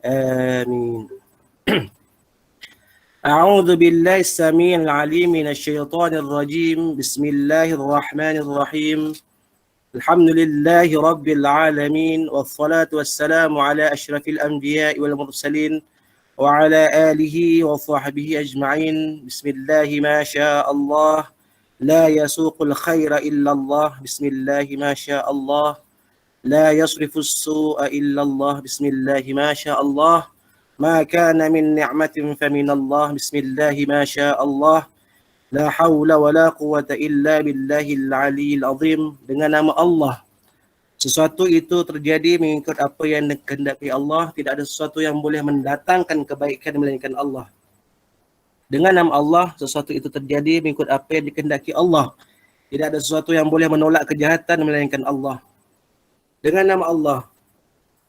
آمين. أعوذ بالله السميع العليم من الشيطان الرجيم. بسم الله الرحمن الرحيم. الحمد لله رب العالمين، والصلاة والسلام على أشرف الأنبياء والمرسلين وعلى آله وصحبه أجمعين. بسم الله ما شاء الله، لا يسوق الخير إلا الله. بسم الله ما شاء الله، لا يصرف السوء إلا الله. بسم الله ما شاء الله، ما كان من نعمة فمن الله. بسم الله ما شاء الله، la haula wala quwata illa billahil aliyil azim. Dengan nama Allah, sesuatu itu terjadi mengikut apa yang dikehendaki Allah. Tidak ada sesuatu yang boleh mendatangkan kebaikan melainkan Allah. Dengan nama Allah, sesuatu itu terjadi mengikut apa yang dikehendaki Allah. Tidak ada sesuatu yang boleh menolak kejahatan melainkan Allah. Dengan nama Allah,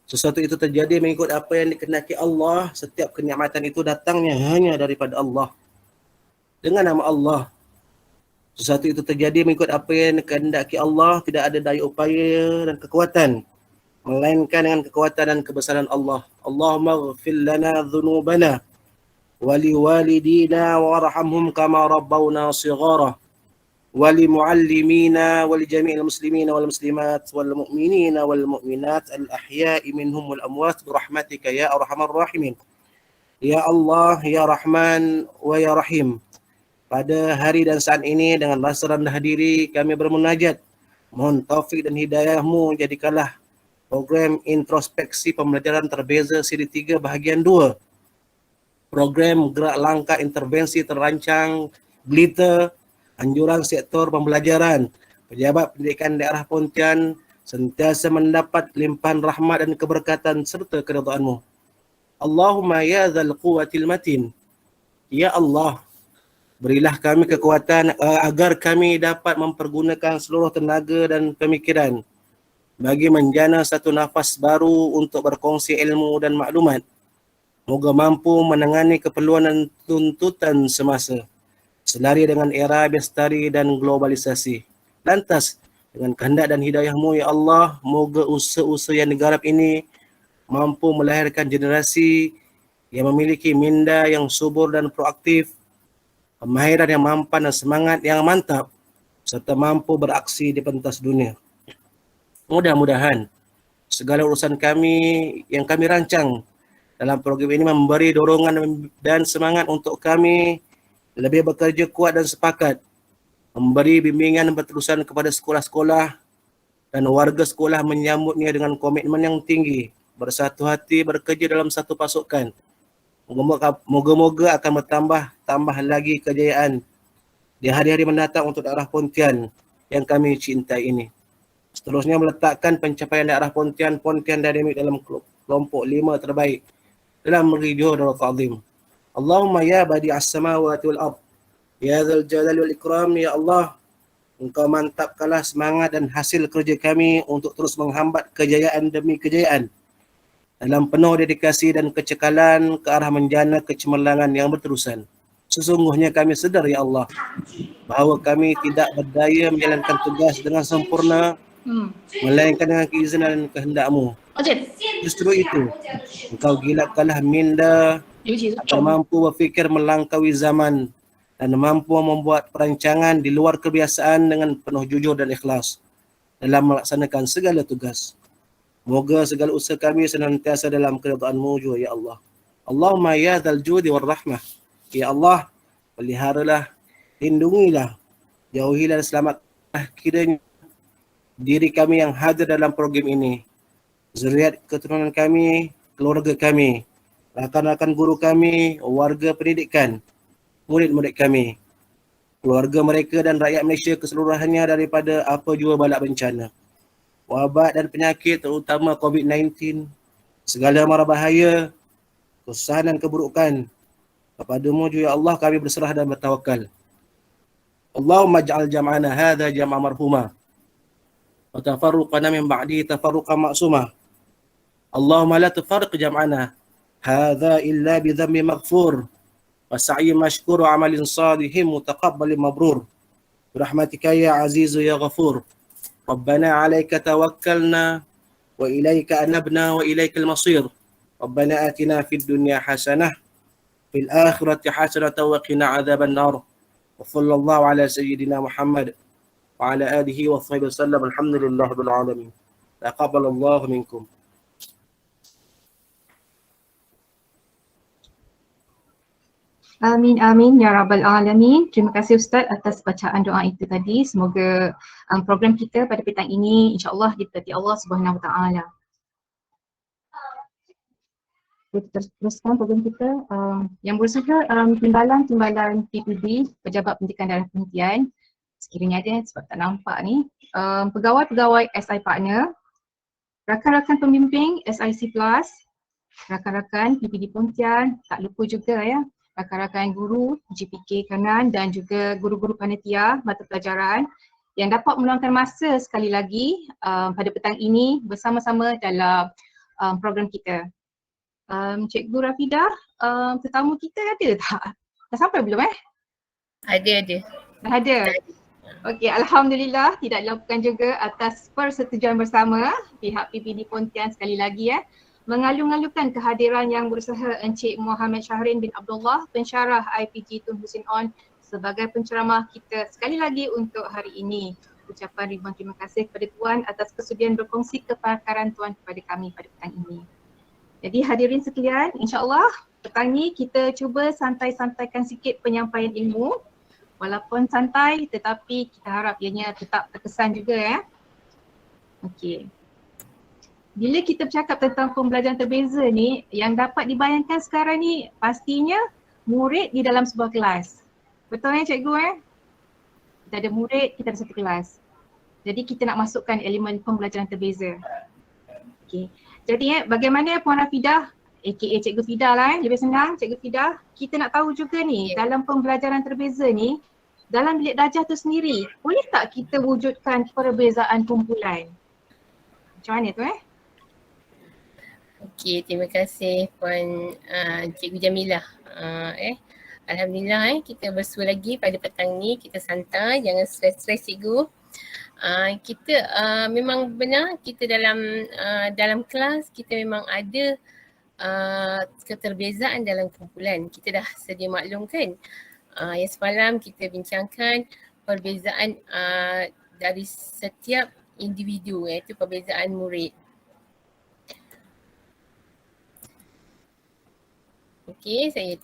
sesuatu itu terjadi mengikut apa yang dikehendaki Allah. Setiap kenikmatan itu datangnya hanya daripada Allah. Dengan nama Allah, sesuatu itu terjadi mengikut apa yang dikehendaki Allah. Tidak ada daya upaya dan kekuatan melainkan dengan kekuatan dan kebesaran Allah. Allahumma ighfir lana dhunubana wa liwalidina warhamhum kama rabbawna shighara wa limuallimina wa lijami'il muslimina wal muslimat wal mu'minina wal mu'minat al ahya'i minhum wal amwat birahmatika ya arhamar rahimin. Ya Allah, ya Rahman wa ya Rahim. Pada hari dan saat ini dengan rasa rendah diri kami bermunajat. Mohon taufik dan hidayahmu, jadikanlah program introspeksi pembelajaran terbeza siri 3 bahagian 2. Program gerak langkah intervensi terancang berita anjuran sektor pembelajaran. Pejabat pendidikan daerah Pontian sentiasa mendapat limpahan rahmat dan keberkatan serta keridhaan-Mu. Allahumma ya dzal quwwatil matin. Ya Allah, berilah kami kekuatan agar kami dapat mempergunakan seluruh tenaga dan pemikiran bagi menjana satu nafas baru untuk berkongsi ilmu dan maklumat. Moga mampu menangani keperluan dan tuntutan semasa selari dengan era bestari dan globalisasi. Lantas, dengan kehendak dan hidayah-Mu, ya Allah, moga usaha-usaha yang digarap ini mampu melahirkan generasi yang memiliki minda yang subur dan proaktif, kemahiran yang mampan dan semangat yang mantap, serta mampu beraksi di pentas dunia. Mudah-mudahan segala urusan kami yang kami rancang dalam program ini memberi dorongan dan semangat untuk kami lebih bekerja kuat dan sepakat, memberi bimbingan berterusan kepada sekolah-sekolah dan warga sekolah menyambutnya dengan komitmen yang tinggi, bersatu hati bekerja dalam satu pasukan. Moga-moga akan bertambah lagi kejayaan di hari-hari mendatang untuk daerah Pontian yang kami cintai ini. Seterusnya meletakkan pencapaian daerah Pontian Dynamic dalam kelompok 5 terbaik dalam Ridho Darul Azim. Allahumma ya badi'as samawati wal ard, ya dzal jalali wal ikram. Ya Allah, Engkau mantapkanlah semangat dan hasil kerja kami untuk terus menghambat kejayaan demi kejayaan dalam penuh dedikasi dan kecekalan ke arah menjana kecemerlangan yang berterusan. Sesungguhnya kami sedar, ya Allah, bahawa kami tidak berdaya menjalankan tugas dengan sempurna, melainkan dengan keizinan dan kehendak-Mu. Justru itu, Engkau gilapkanlah minda agar mampu berfikir melangkaui zaman dan mampu membuat perancangan di luar kebiasaan dengan penuh jujur dan ikhlas dalam melaksanakan segala tugas. Moga segala usaha kami senantiasa dalam keridhaan-Mu jua, ya Allah. Allahumma ya dzal judi war rahmah. Ya Allah, peliharalah, lindungilah, jauhilah dan selamatlah kiranya diri kami yang hadir dalam program ini, zuriat keturunan kami, keluarga kami, rakan-rakan guru kami, warga pendidikan, murid-murid kami, keluarga mereka dan rakyat Malaysia keseluruhannya daripada apa jua balak bencana, wabak dan penyakit terutama COVID-19, segala mara bahaya, kesusahan dan keburukan. Kepada-Mu jua, ya Allah, kami berserah dan bertawakal. Allahumma ja'al jam'ana hadha jam'a marhumah wa tafarruqana min ba'di tafarruqan ma'sumah. Allahumma la tufarriq jam'ana hadha illa bi dhanbi maghfur wa sa'yi mashkur wa amalin salihin mutaqabbalin mabrur. Birahmatika ya azizu ya ghafur. Rabbana 'alaika tawakkalna wa ilaika anabna wa ilaikal masir. ربنا آتنا في الدنيا حسنة في الآخرة حسنة وقنا عذاب النار وصلى الله على سيدنا محمد وعلى آله وصحبه وسلم الحمد لله رب العالمين تقبل الله منكم. Amin, amin ya rabbal alamin. Terima kasih Ustaz atas bacaan doa itu tadi. Semoga program kita pada petang ini insya-Allah diberkati Allah Subhanahu Wa Taala. Kita teruskan program kita. Yang berusaha timbalan PPB, Pejabat Pendidikan dan Penelitian. Sekiranya ada sebab tak nampak ni. Pegawai-pegawai SI Partner, rakan-rakan pembimbing SIC Plus, rakan-rakan PPD Pontian, tak lupa juga ya, rakan-rakan guru GPK Kanan dan juga guru-guru panitia mata pelajaran yang dapat meluangkan masa sekali lagi pada petang ini bersama-sama dalam program kita. Cikgu Rafidah, tetamu kita ada tak? Dah sampai belum Ada. Dah ada? Okey, Alhamdulillah tidak dilakukan juga atas persetujuan bersama pihak PPD Pontian sekali lagi mengalu-ngalukan kehadiran yang berusaha Encik Muhammad Syahrin bin Abdullah, pensyarah IPG Tun Hussein On sebagai penceramah kita sekali lagi untuk hari ini. Ucapan ribuan terima kasih kepada Tuan atas kesudian berkongsi kepakaran Tuan kepada kami pada petang ini. Jadi hadirin sekalian, insya-Allah petang ini kita cuba santai-santaikan sikit penyampaian ilmu. Walaupun santai tetapi kita harap ianya tetap terkesan juga Okey. Bila kita bercakap tentang pembelajaran terbeza ni, yang dapat dibayangkan sekarang ni pastinya murid di dalam sebuah kelas. Betul cikgu Kita ada murid, kita ada satu kelas. Jadi kita nak masukkan elemen pembelajaran terbeza. Okey. Jadi bagaimana Puan Rafidah, aka Cikgu Fidah lah lebih senang Cikgu Fidah, kita nak tahu juga ni dalam pembelajaran terbeza ni, dalam bilik darjah tu sendiri, boleh tak kita wujudkan perbezaan kumpulan? Macam mana tu Okey, terima kasih Puan Cikgu Jamilah. Alhamdulillah kita bersua lagi pada petang ni, kita santai, jangan stres-stres cikgu. Kita memang benar kita dalam kelas kita memang ada keterbezaan dalam kumpulan. Kita dah sedia maklumkan. Yang semalam kita bincangkan perbezaan dari setiap individu, iaitu perbezaan murid. Okey, saya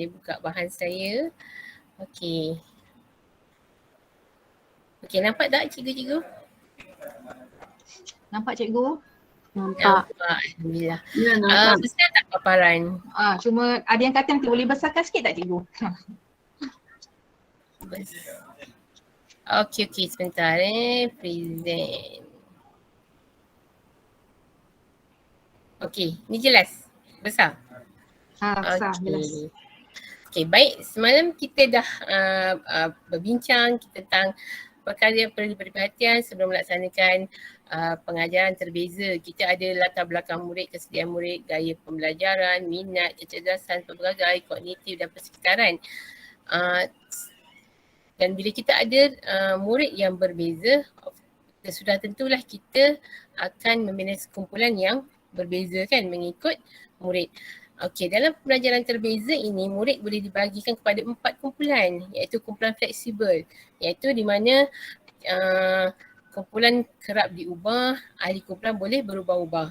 buka bahan saya. Okey, nampak tak cikgu-cikgu? Nampak cikgu? Nampak. Alhamdulillah. Ya, nampak. Besar tak paparan? Cuma ada yang kata nanti boleh besarkan sikit tak cikgu? Okey, sebentar present. Okey, ni jelas? Besar? Besar, jelas. Okey, baik. Semalam kita dah berbincang tentang perkara yang perlu diberi perhatian sebelum melaksanakan pengajaran terbeza. Kita ada latar belakang murid, kesediaan murid, gaya pembelajaran, minat, kecerdasan, pelbagai, kognitif dan persekitaran. Dan bila kita ada murid yang berbeza, sudah tentulah kita akan membina sekumpulan yang berbeza kan mengikut murid. Okey, dalam pembelajaran terbeza ini murid boleh dibahagikan kepada 4 kumpulan, iaitu kumpulan fleksibel, iaitu di mana kumpulan kerap diubah, ahli kumpulan boleh berubah-ubah.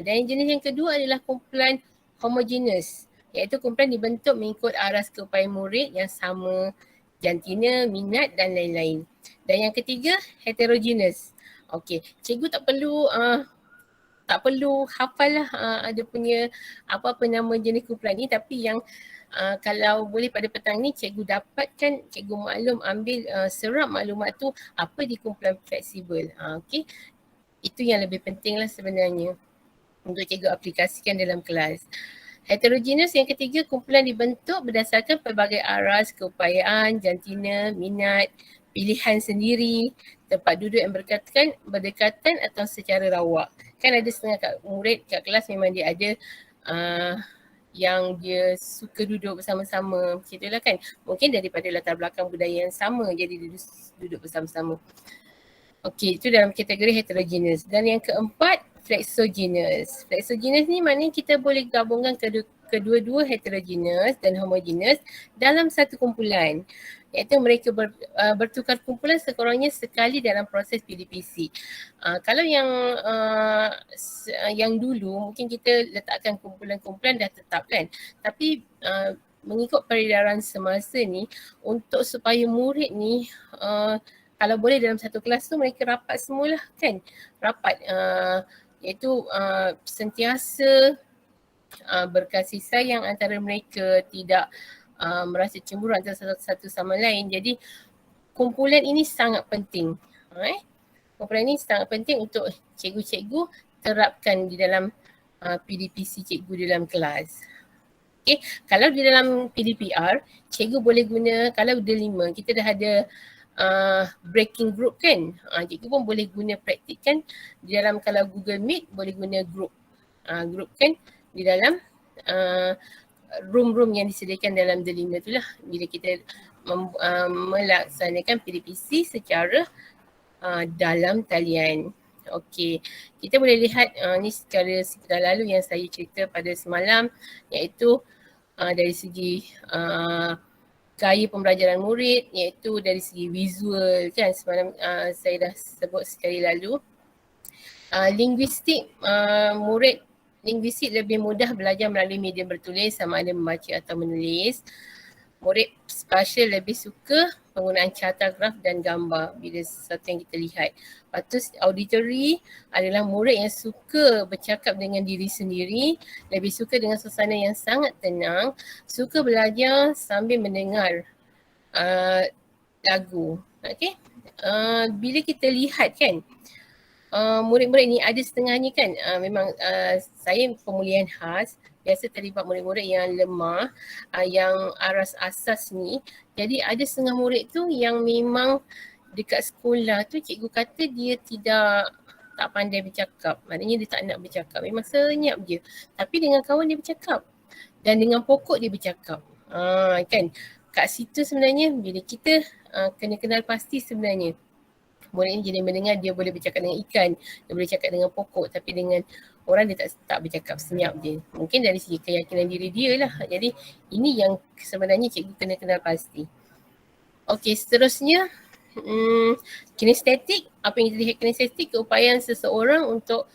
Dan jenis yang kedua adalah kumpulan homogeneous, iaitu kumpulan dibentuk mengikut aras keupayaan murid yang sama, jantina, minat dan lain-lain. Dan yang ketiga heterogeneous. Okey, cikgu tak perlu hafal lah ada punya apa nama jenis kumpulan ni, tapi yang kalau boleh pada petang ni cikgu dapatkan, cikgu maklum ambil serap maklumat tu apa di kumpulan fleksibel. Okey, itu yang lebih penting lah sebenarnya untuk cikgu aplikasikan dalam kelas. Heterogeneous yang ketiga, kumpulan dibentuk berdasarkan pelbagai aras, keupayaan, jantina, minat, pilihan sendiri, tempat duduk yang berdekatan atau secara rawak. Kan ada setengah murid kat kelas memang dia ada yang dia suka duduk bersama-sama, macam itulah kan. Mungkin daripada latar belakang budaya yang sama jadi dia duduk bersama-sama. Okey, itu dalam kategori heterogeneous. Dan yang keempat, flexogenous. Flexogenous ni maknanya kita boleh gabungkan kedua-dua heterogeneous dan homogeneous dalam satu kumpulan. Iaitu mereka bertukar kumpulan sekurangnya sekali dalam proses PDPC. Kalau yang dulu mungkin kita letakkan kumpulan-kumpulan dah tetap kan. Tapi mengikut peredaran semasa ni, untuk supaya murid ni kalau boleh dalam satu kelas tu mereka rapat semualah kan. Rapat iaitu sentiasa berkasih sayang antara mereka, tidak merasa cemburu antara satu sama lain. Jadi kumpulan ini sangat penting. Kumpulan ini sangat penting untuk cikgu-cikgu terapkan di dalam PDPC cikgu dalam kelas. Okay, kalau di dalam PDPR, cikgu boleh guna, kalau ada 5, kita dah ada breaking group kan. Cikgu pun boleh guna praktikkan di dalam, kalau Google Meet boleh guna group. Group kan di dalam room-room yang disediakan dalam The 5 tu lah. Bila kita melaksanakan PDPC secara dalam talian. Okey, kita boleh lihat ni secara sekitar lalu yang saya cerita pada semalam, iaitu dari segi gaya pembelajaran murid, iaitu dari segi visual kan, semalam saya dah sebut sekali lalu. Linguistik, murid linguistik lebih mudah belajar melalui media bertulis sama ada membaca atau menulis. Murid spasial lebih suka penggunaan carta graf dan gambar bila sesuatu yang kita lihat. Lepas tu auditory adalah murid yang suka bercakap dengan diri sendiri, lebih suka dengan suasana yang sangat tenang, suka belajar sambil mendengar lagu. Okay? Bila kita lihat kan, murid-murid ni ada setengahnya kan, memang saya pemulihan khas, biasa terlibat murid-murid yang lemah, yang aras asas ni. Jadi ada setengah murid tu yang memang dekat sekolah tu cikgu kata dia tak pandai bercakap. Maknanya dia tak nak bercakap, memang senyap je. Tapi dengan kawan dia bercakap dan dengan pokok dia bercakap. Kan, kat situ sebenarnya bila kita kena kenal pasti sebenarnya murid ni jadi mendengar, dia boleh bercakap dengan ikan, dia boleh cakap dengan pokok, tapi dengan orang dia tak bercakap, senyap je. Mungkin dari segi keyakinan diri dia lah. Jadi ini yang sebenarnya cikgu kena kenal pasti. Okey, seterusnya kinestetik. Apa yang kita lihat kinestetik? Keupayaan seseorang untuk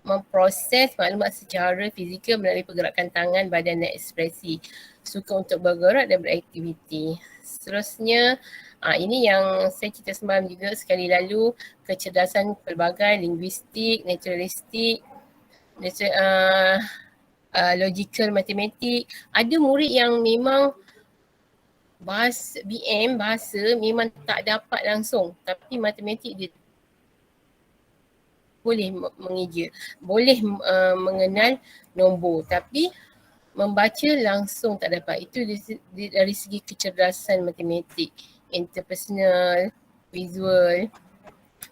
memproses maklumat secara fizikal melalui pergerakan tangan, badan dan ekspresi. Suka untuk bergerak dan beraktiviti. Seterusnya, ini yang saya cerita semalam juga sekali lalu, kecerdasan pelbagai, linguistik, naturalistik, logical, matematik. Ada murid yang memang bahasa memang tak dapat langsung, tapi matematik dia boleh mengeja, boleh mengenal nombor, tapi membaca langsung tak dapat. Itu dari segi kecerdasan matematik, interpersonal, visual,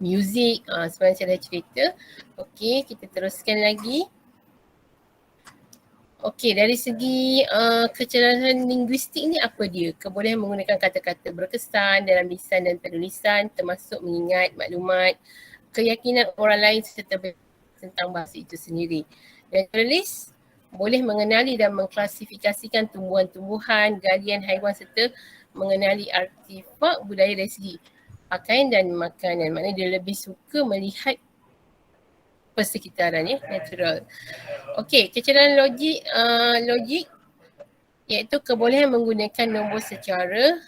music, sebenarnya saya dah cerita. Okey, kita teruskan lagi. Okey, dari segi kecerdasan linguistik ni apa dia? Kebolehan menggunakan kata-kata berkesan dalam lisan dan penulisan, termasuk mengingat maklumat, keyakinan orang lain serta tentang bahasa itu sendiri. Naturalis boleh mengenali dan mengklasifikasikan tumbuhan-tumbuhan, galian haiwan serta mengenali artifak budaya dari segi pakaian dan makanan. Maknanya dia lebih suka melihat persekitaran, ya, natural. Okey, kecerdasan logik iaitu kebolehan menggunakan nombor secara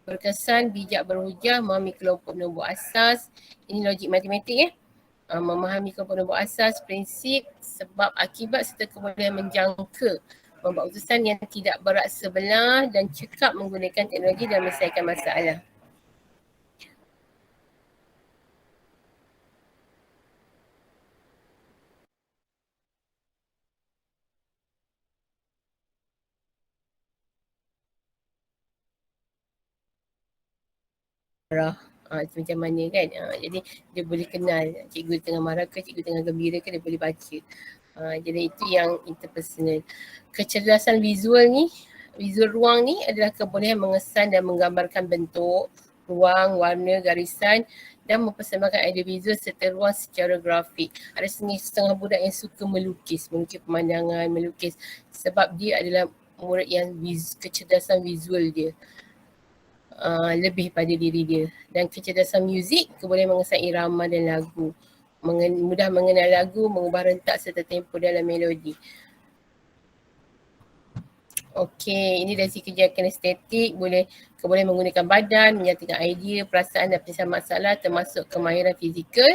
berkesan, bijak berhujah, memahami kelompok nombor asas. Ini logik matematik, ya. Memahami kelompok nombor asas, prinsip, sebab akibat serta kebolehan menjangka, membuat keputusan yang tidak berat sebelah dan cekap menggunakan teknologi dan menyelesaikan masalah. Macam mana kan, jadi dia boleh kenal cikgu tengah marah ke, cikgu tengah gembira ke, dia boleh baca. Jadi itu yang interpersonal. Kecerdasan visual ni, visual ruang ni adalah kebolehan mengesan dan menggambarkan bentuk, ruang, warna, garisan dan mempersembahkan idea visual serta ruang secara grafik. Ada setengah budak yang suka melukis pemandangan, melukis sebab dia adalah murid yang kecerdasan visual dia lebih pada diri dia. Dan kecerdasan muzik, kebolehan mengesai irama dan lagu, mudah mengenal lagu, mengubah rentak serta tempo dalam melodi. Okey, ini dari segi kegiatan estetik, boleh menggunakan badan, menyatakan idea, perasaan dan penyelesaian masalah termasuk kemahiran fizikal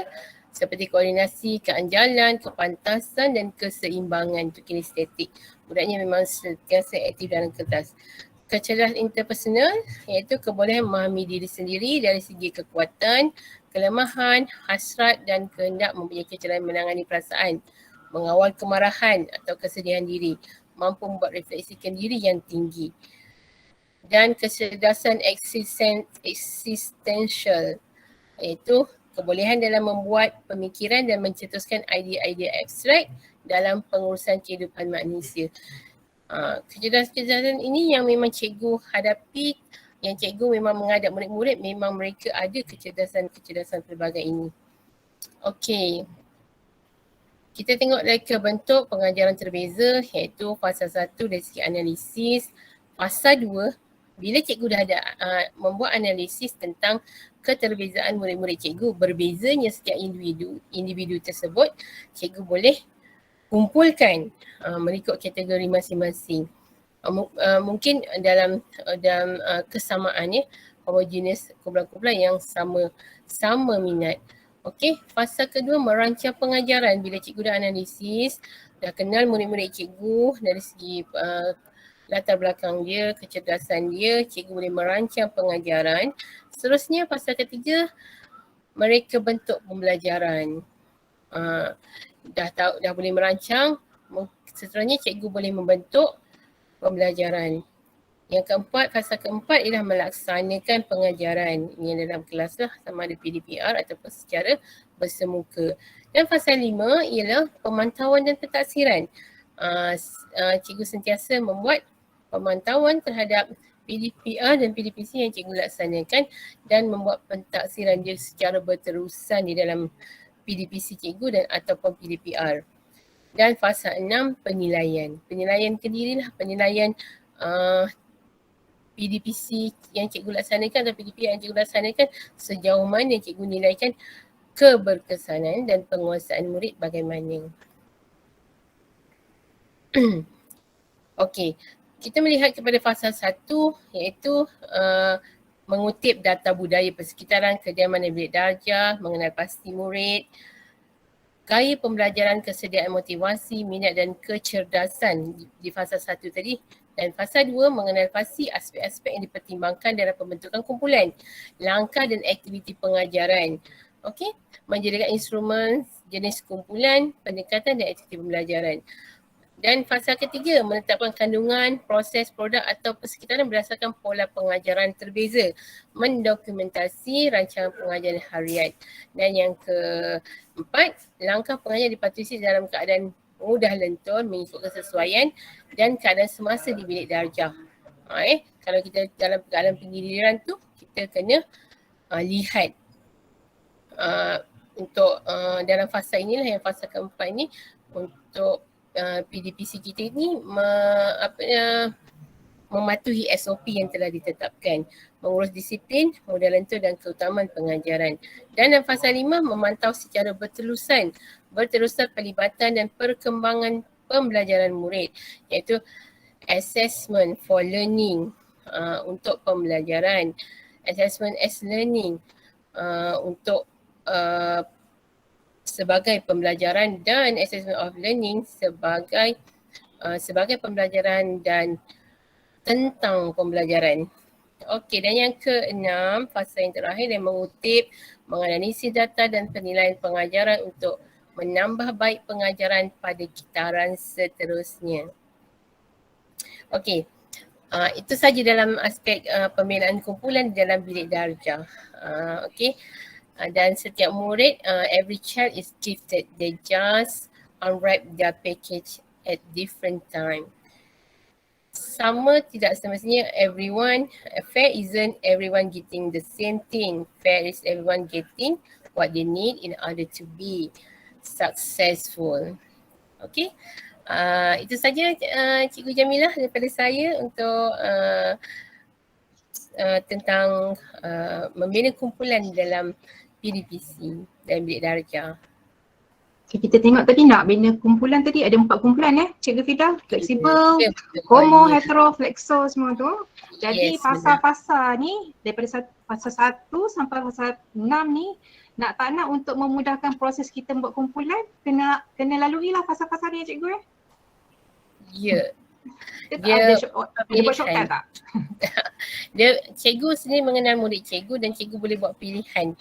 seperti koordinasi, keanjalan, kepantasan dan keseimbangan untuk kinestetik. Budaknya memang sentiasa aktif dalam kertas. Kecerdasan interpersonal iaitu kebolehan memahami diri sendiri dari segi kekuatan, kelemahan, hasrat dan kehendak, mempunyai kecerdasan menangani perasaan, mengawal kemarahan atau kesedihan diri, mampu membuat refleksikan diri yang tinggi. Dan kecerdasan eksistensial iaitu kebolehan dalam membuat pemikiran dan mencetuskan idea-idea abstrak dalam pengurusan kehidupan manusia. Kecerdasan ini yang memang cikgu hadapi, yang cikgu memang menghadap murid-murid, memang mereka ada kecerdasan pelbagai ini. Okey. Kita tengok reka bentuk pengajaran terbeza iaitu fasa 1 dari segi analisis. Fasa 2, bila cikgu dah ada membuat analisis tentang keterbezaan murid-murid cikgu, berbezanya setiap individu tersebut, cikgu boleh kumpulkan mengikut kategori masing-masing. Mungkin dalam kesamaannya, homogeneous kumpulan-kumpulan yang sama minat. Okey, fasa kedua merancang pengajaran. Bila cikgu dah analisis, dah kenal murid-murid cikgu dari segi latar belakang dia, kecerdasan dia, cikgu boleh merancang pengajaran. Seterusnya fasa ketiga, mereka bentuk pembelajaran. Dah boleh merancang, seterusnya cikgu boleh membentuk pembelajaran. Yang keempat, fasa keempat ialah melaksanakan pengajaran. Ini dalam kelas lah, sama ada PDPR ataupun secara bersemuka. Dan fasa 5 ialah pemantauan dan pentaksiran. Cikgu sentiasa membuat pemantauan terhadap PDPR dan PDPC yang cikgu laksanakan dan membuat pentaksiran dia secara berterusan di dalam PDPC cikgu dan ataupun PDPR. Dan fasa 6 penilaian. Penilaian kediri lah, penilaian PDPC yang cikgu laksanakan atau PDPR yang cikgu laksanakan, sejauh mana cikgu nilaikan keberkesanan dan penguasaan murid bagaimana. Okey, kita melihat kepada fasa 1 iaitu mengutip data budaya persekitaran, kediaman dan bilik darjah, mengenal pasti murid, gaya pembelajaran, kesediaan motivasi, minat dan kecerdasan di fasa 1 tadi. Dan fasa 2 mengenal pasti aspek-aspek yang dipertimbangkan dalam pembentukan kumpulan, langkah dan aktiviti pengajaran. Okey, menjadikan instrumen, jenis kumpulan, pendekatan dan aktiviti pembelajaran. Dan fasa ketiga menetapkan kandungan, proses, produk atau persekitaran berdasarkan pola pengajaran terbeza, mendokumentasi rancangan pengajaran harian. Dan yang keempat, langkah pengajaran dipatuhi dalam keadaan mudah lentur mengikut kesesuaian dan keadaan semasa di bilik darjah. Kalau kita dalam keadaan penggiliran tu, kita kena lihat untuk dalam fasa inilah, yang fasa keempat ni, untuk PDPC kita ni mematuhi SOP yang telah ditetapkan, mengurus disiplin, modal lentur dan keutamaan pengajaran. Dan dalam fasa 5 memantau secara berterusan pelibatan dan perkembangan pembelajaran murid, iaitu assessment for learning untuk pembelajaran, assessment as learning untuk sebagai pembelajaran, dan assessment of learning sebagai pembelajaran dan tentang pembelajaran. Okey, dan yang keenam, fasa yang terakhir yang mengutip, menganalisis data dan penilaian pengajaran untuk menambah baik pengajaran pada kitaran seterusnya. Okey, itu saja dalam aspek pembinaan kumpulan dalam bilik darjah. Okey. Dan setiap murid, every child is gifted. They just unwrap their package at different time. sama tidak semestinya everyone, fair isn't everyone getting the same thing. Fair is everyone getting what they need in order to be successful. Okay, itu saja Cikgu Jamilah daripada saya untuk tentang membina kumpulan dalam PDPC dan bilik darjah. Okay, kita tengok tadi nak bina kumpulan tadi ada 4 kumpulan Cikgu Fida. Fleksibel, homo, hetero, flexo semua tu. Jadi Yes, fasa-fasa ni daripada fasa 1 sampai fasa 6 ni nak tak nak untuk memudahkan proses kita buat kumpulan kena lalui lah fasa-fasa ni Cikgu Ya. Dia ada buat shortcut tak? Dia cikgu sendiri mengenal murid cikgu dan cikgu boleh buat pilihan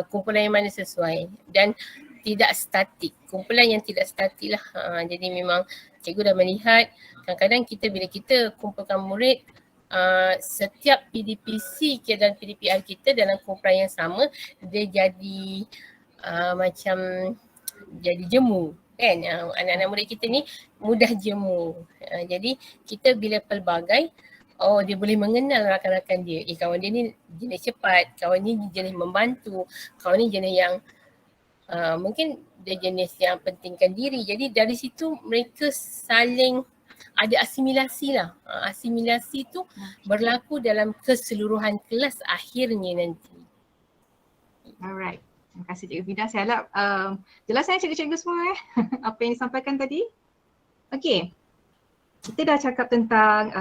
kumpulan yang mana sesuai dan tidak statik. Kumpulan yang tidak statik lah. Jadi memang cikgu dah melihat kadang-kadang kita bila kita kumpulkan murid setiap PDPC dan PDPR kita dalam kumpulan yang sama dia jadi macam jadi jemu kan. Anak-anak murid kita ni mudah jemu. Jadi kita bila pelbagai dia boleh mengenal rakan-rakan dia. Kawan dia ni jenis cepat, kawan ni jenis membantu, kawan ni jenis yang mungkin dia jenis yang pentingkan diri. Jadi dari situ mereka saling ada asimilasi lah. Asimilasi tu berlaku dalam keseluruhan kelas akhirnya nanti. Alright. Terima kasih Cikgu Fida. Saya harap jelas cikgu-cikgu semua apa yang disampaikan tadi. Okey. Kita dah cakap tentang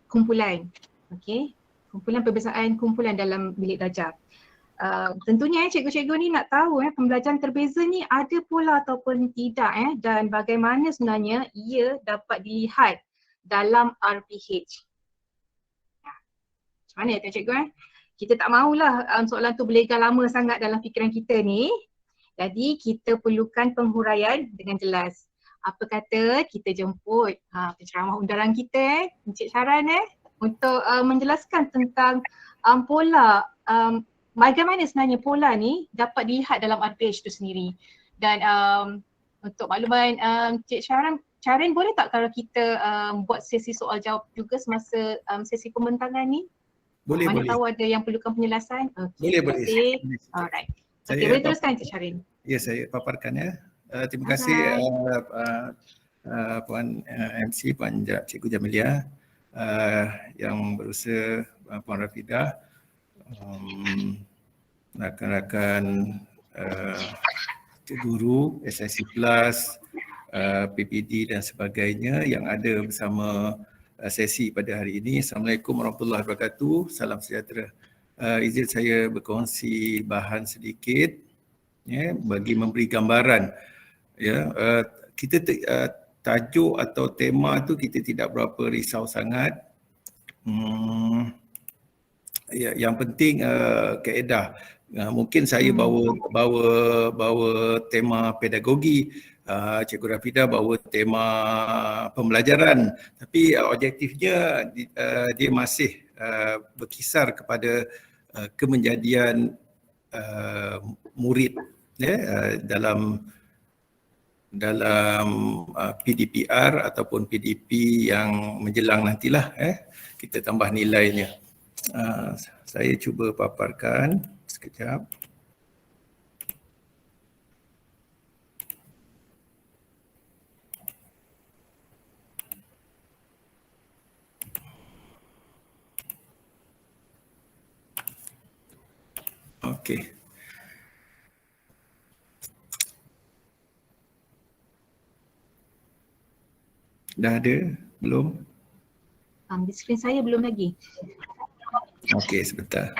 kumpulan. Okey. Kumpulan perbezaan kumpulan dalam bilik darjah. Tentunya cikgu-cikgu ni nak tahu pembelajaran terbeza ni ada pula ataupun tidak dan bagaimana sebenarnya ia dapat dilihat dalam RPH. Macam mana cikgu Kita tak mahulah soalan tu berlegar lama sangat dalam fikiran kita ni. Jadi kita perlukan penghuraian dengan jelas. Apa kata kita jemput penceramah undaran kita Encik Syaran untuk menjelaskan tentang pola bagaimana sebenarnya pola ni dapat dilihat dalam RPH itu sendiri. Dan untuk makluman Cik Syarin boleh tak kalau kita buat sesi soal jawab juga semasa sesi pembentangan ni? Boleh. Tahu ada yang perlukan penjelasan? Okay. Boleh. Alright. Okay, boleh teruskan Cik Syarin. Ya, saya paparkan terima kasih Puan MC, Puan Cikgu Jamilah yang berusaha Puan Rafidah, rakan-rakan guru, SIC Plus, PPD dan sebagainya yang ada bersama sesi pada hari ini. Assalamualaikum warahmatullahi wabarakatuh. Salam sejahtera. Izin saya berkongsi bahan sedikit bagi memberi gambaran. Kita tajuk atau tema tu kita tidak berapa risau sangat. Yang penting kaedah. Mungkin saya bawa tema pedagogi, Cikgu Rafidah bawa tema pembelajaran, tapi objektifnya dia masih berkisar kepada kemenjadian murid dalam PDPR ataupun PDP yang menjelang nantilah kita tambah nilainya. Saya cuba paparkan sekejap. Okey. Dah ada? Belum? Di skrin saya belum lagi. Okey, sebentar.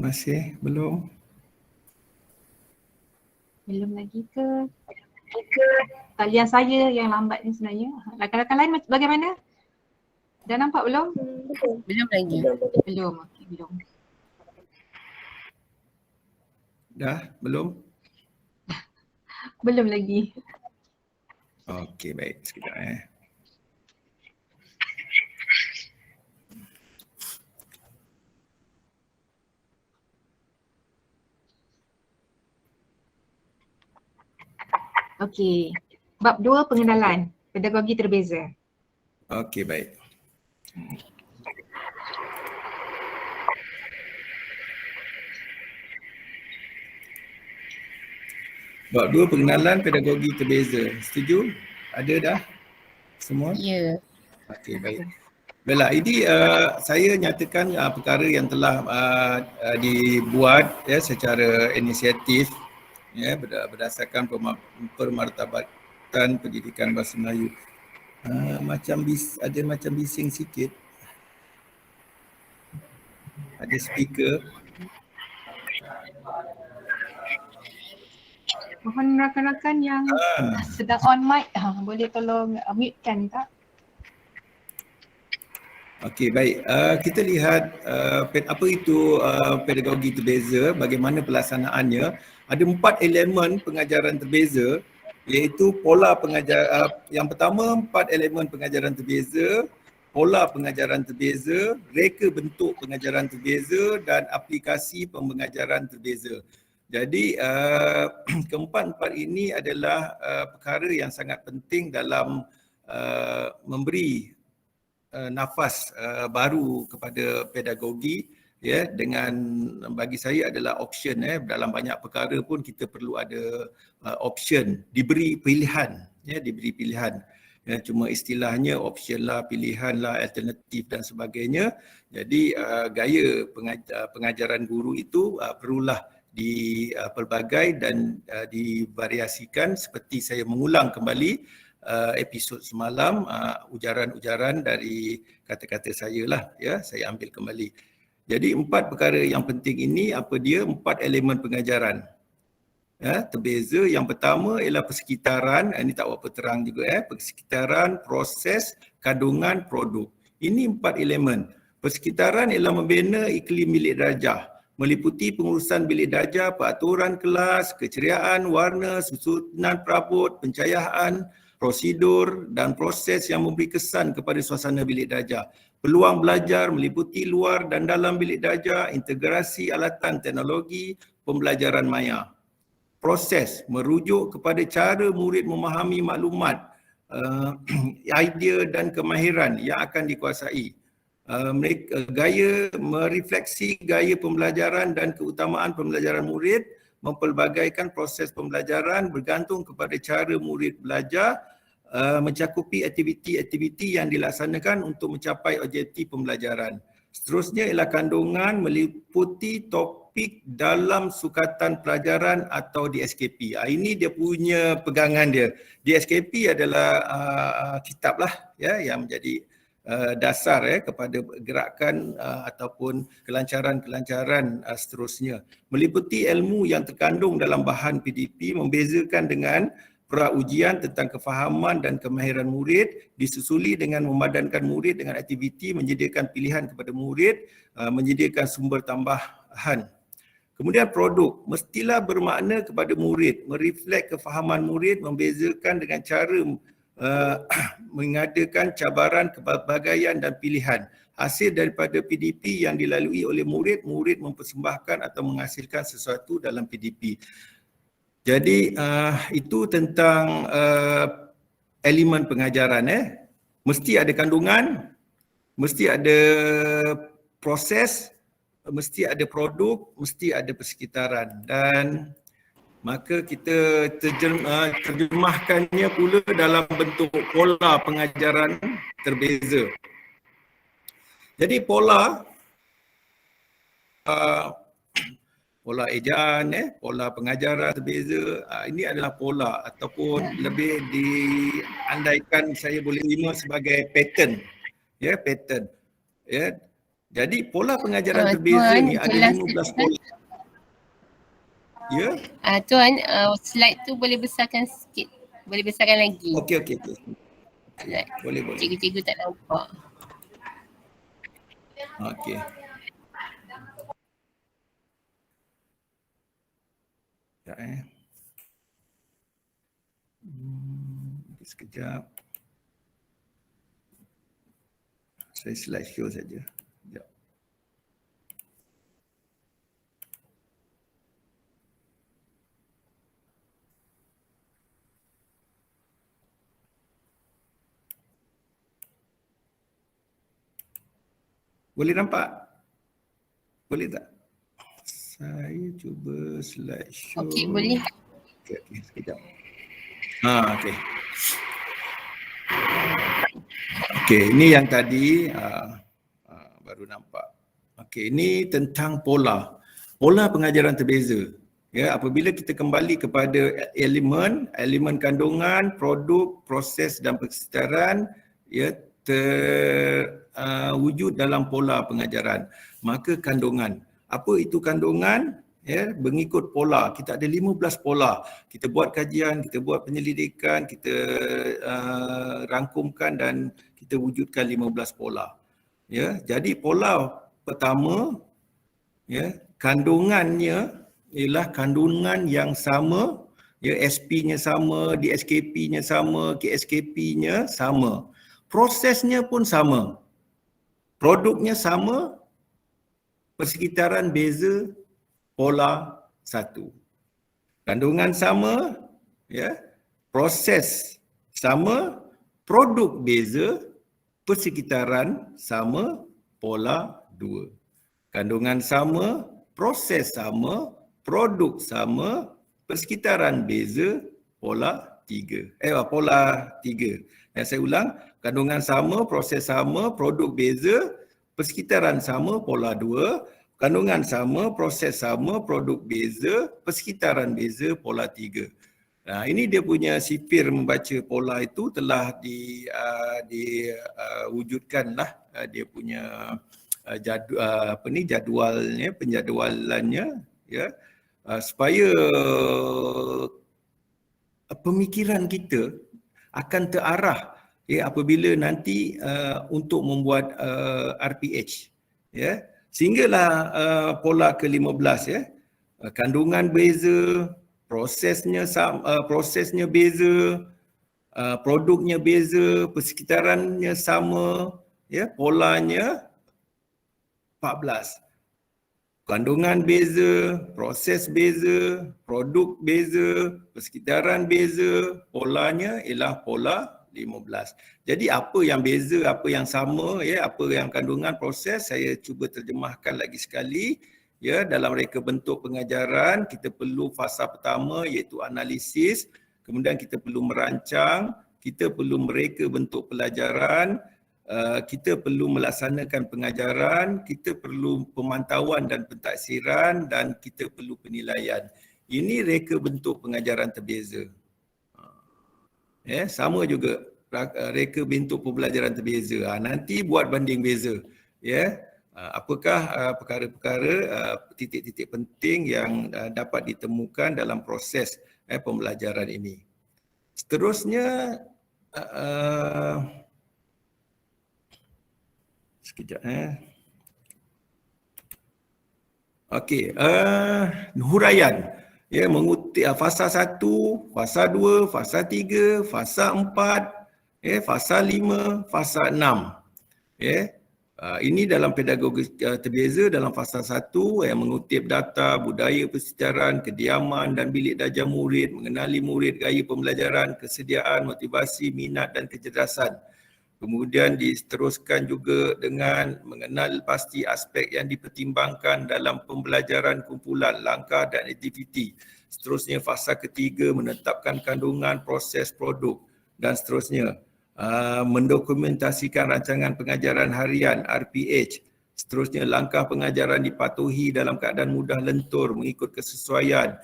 Masih belum? Belum lagi ke? Talian saya yang lambat ni sebenarnya. Rakan-rakan lain bagaimana? Dah nampak belum? Belum lagi. Belum. Okey, belum. Dah? Belum? Belum lagi. Okey, baik. Sekejap Okey. Bab 2, pengenalan pedagogi terbeza. Okey, baik. Bab 2, pengenalan pedagogi terbeza. Setuju? Ada dah semua? Ya. Okey, baik. Baiklah, ini saya nyatakan perkara yang telah dibuat secara inisiatif berdasarkan pemartabatan pendidikan bahasa Melayu. Ada macam bising sikit. Ada speaker. Mohon rakan-rakan yang sedang on mic boleh tolong mute-kan tak? Okey, baik. Kita lihat apa itu pedagogi terbeza, bagaimana pelaksanaannya. Ada 4 elemen pengajaran terbeza, iaitu pola pengajaran. Yang pertama, 4 elemen pengajaran terbeza, pola pengajaran terbeza, reka bentuk pengajaran terbeza dan aplikasi pembelajaran terbeza. Jadi keempat-empat ini adalah perkara yang sangat penting dalam memberi nafas baru kepada pedagogi, dengan bagi saya adalah option. Dalam banyak perkara pun kita perlu ada option, diberi pilihan, diberi pilihan. Cuma istilahnya option lah, pilihan lah, alternatif dan sebagainya. Jadi gaya pengajaran guru itu perlulah dipelbagai dan divariasikan, seperti saya mengulang kembali episod semalam, ujaran-ujaran dari kata-kata saya lah, saya ambil kembali. Jadi 4 perkara yang penting ini, apa dia? 4 elemen pengajaran terbeza. Yang pertama ialah persekitaran, ini tak berapa terang juga, persekitaran, proses, kandungan, produk. Ini 4 elemen. Persekitaran ialah membina iklim bilik darjah, meliputi pengurusan bilik darjah, peraturan kelas, keceriaan, warna, susunan perabot, pencahayaan, prosedur dan proses yang memberi kesan kepada suasana bilik darjah. Peluang belajar meliputi luar dan dalam bilik darjah, integrasi alatan teknologi, pembelajaran maya. Proses merujuk kepada cara murid memahami maklumat, idea dan kemahiran yang akan dikuasai. Gaya merefleksi gaya pembelajaran dan keutamaan pembelajaran murid, mempelbagaikan proses pembelajaran bergantung kepada cara murid belajar, mencakupi aktiviti-aktiviti yang dilaksanakan untuk mencapai objektif pembelajaran. Seterusnya ialah kandungan, meliputi topik dalam sukatan pelajaran atau DSKP. Ini dia punya pegangan dia. DSKP adalah kitab lah, yang menjadi dasar kepada gerakan ataupun kelancaran-kelancaran seterusnya. Meliputi ilmu yang terkandung dalam bahan PDP, membezakan dengan pra-ujian tentang kefahaman dan kemahiran murid, disusuli dengan memadankan murid dengan aktiviti, menyediakan pilihan kepada murid, menyediakan sumber tambahan. Kemudian produk, mestilah bermakna kepada murid, mereflek kefahaman murid, membezakan dengan cara mengadakan cabaran kepelbagaian dan pilihan. Hasil daripada PDP yang dilalui oleh murid, murid mempersembahkan atau menghasilkan sesuatu dalam PDP. Jadi itu tentang elemen pengajaran. Mesti ada kandungan, mesti ada proses, mesti ada produk, mesti ada persekitaran, dan maka kita terjemahkannya pula dalam bentuk pola pengajaran terbeza. Jadi pola ejaan, pola pengajaran terbeza, ini adalah pola ataupun lebih diandaikan saya boleh terima sebagai pattern. Pattern. Jadi pola pengajaran terbeza ni ada 15 pola. Tuan, slide tu boleh besarkan sikit. Boleh besarkan lagi. Okey. Boleh. Cikgu-cikgu tak nampak. Okey. sekejap. Saya slideshow saja. Sekejap. Boleh nampak? Boleh tak? Saya cuba slideshow. Okey, boleh. Okey, sekejap. Okey. Okey, ini yang tadi baru nampak. Okey, ini tentang pola. Pola pengajaran terbeza. Ya, apabila kita kembali kepada elemen kandungan, produk, proses dan persekitaran, ya, terwujud dalam pola pengajaran. Maka kandungan. Apa itu kandungan? Ya, mengikut pola. Kita ada 15 pola. Kita buat kajian, kita buat penyelidikan, kita rangkumkan dan kita wujudkan 15 pola. Ya, jadi pola pertama, ya, kandungannya ialah kandungan yang sama, ya, SP-nya sama, DSKP-nya sama, KSKP-nya sama. Prosesnya pun sama. Produknya sama, persekitaran beza, pola satu. Kandungan sama, ya, proses sama, produk beza, persekitaran sama, pola dua. Kandungan sama, proses sama, produk sama, persekitaran beza, pola tiga. Pola tiga. Saya ulang, kandungan sama, proses sama, produk beza, persekitaran sama, pola dua. Kandungan sama, proses sama, produk beza, persekitaran beza, pola tiga. Nah, ini dia punya sipir membaca pola itu telah diwujudkanlah dia punya jadualnya, penjadualannya, ya, supaya pemikiran kita akan terarah, ya, apabila nanti untuk membuat RPH, ya. Sehinggalah pola ke-15, ya. Kandungan beza, prosesnya beza, produknya beza, persekitarannya sama, ya, polanya 14. Kandungan beza, proses beza, produk beza, persekitaran beza, polanya ialah pola 15. Jadi apa yang beza, apa yang sama, ya, apa yang kandungan, proses, saya cuba terjemahkan lagi sekali. Ya, dalam reka bentuk pengajaran, kita perlu fasa pertama iaitu analisis, kemudian kita perlu merancang, kita perlu mereka bentuk pelajaran, kita perlu melaksanakan pengajaran, kita perlu pemantauan dan pentaksiran, dan kita perlu penilaian. Ini reka bentuk pengajaran terbeza. Ya, sama juga reka bentuk pembelajaran terbeza. Nanti buat banding beza. Ya, apakah perkara-perkara titik-titik penting yang dapat ditemukan dalam proses pembelajaran ini. Seterusnya, sekejap. Okey, huraian. Ya, mengutip fasa 1, fasa 2, fasa 3, fasa 4, ya, fasa 5, fasa 6. Ya. Ini dalam pedagogi terbeza dalam fasa 1 yang mengutip data, budaya persecaran, kediaman dan bilik darjah murid, mengenali murid, gaya pembelajaran, kesediaan, motivasi, minat dan kecerdasan. Kemudian diteruskan juga dengan mengenal pasti aspek yang dipertimbangkan dalam pembelajaran kumpulan, langkah dan aktiviti. Seterusnya fasa ketiga menetapkan kandungan, proses, produk dan seterusnya. Mendokumentasikan rancangan pengajaran harian RPH. Seterusnya langkah pengajaran dipatuhi dalam keadaan mudah lentur mengikut kesesuaian.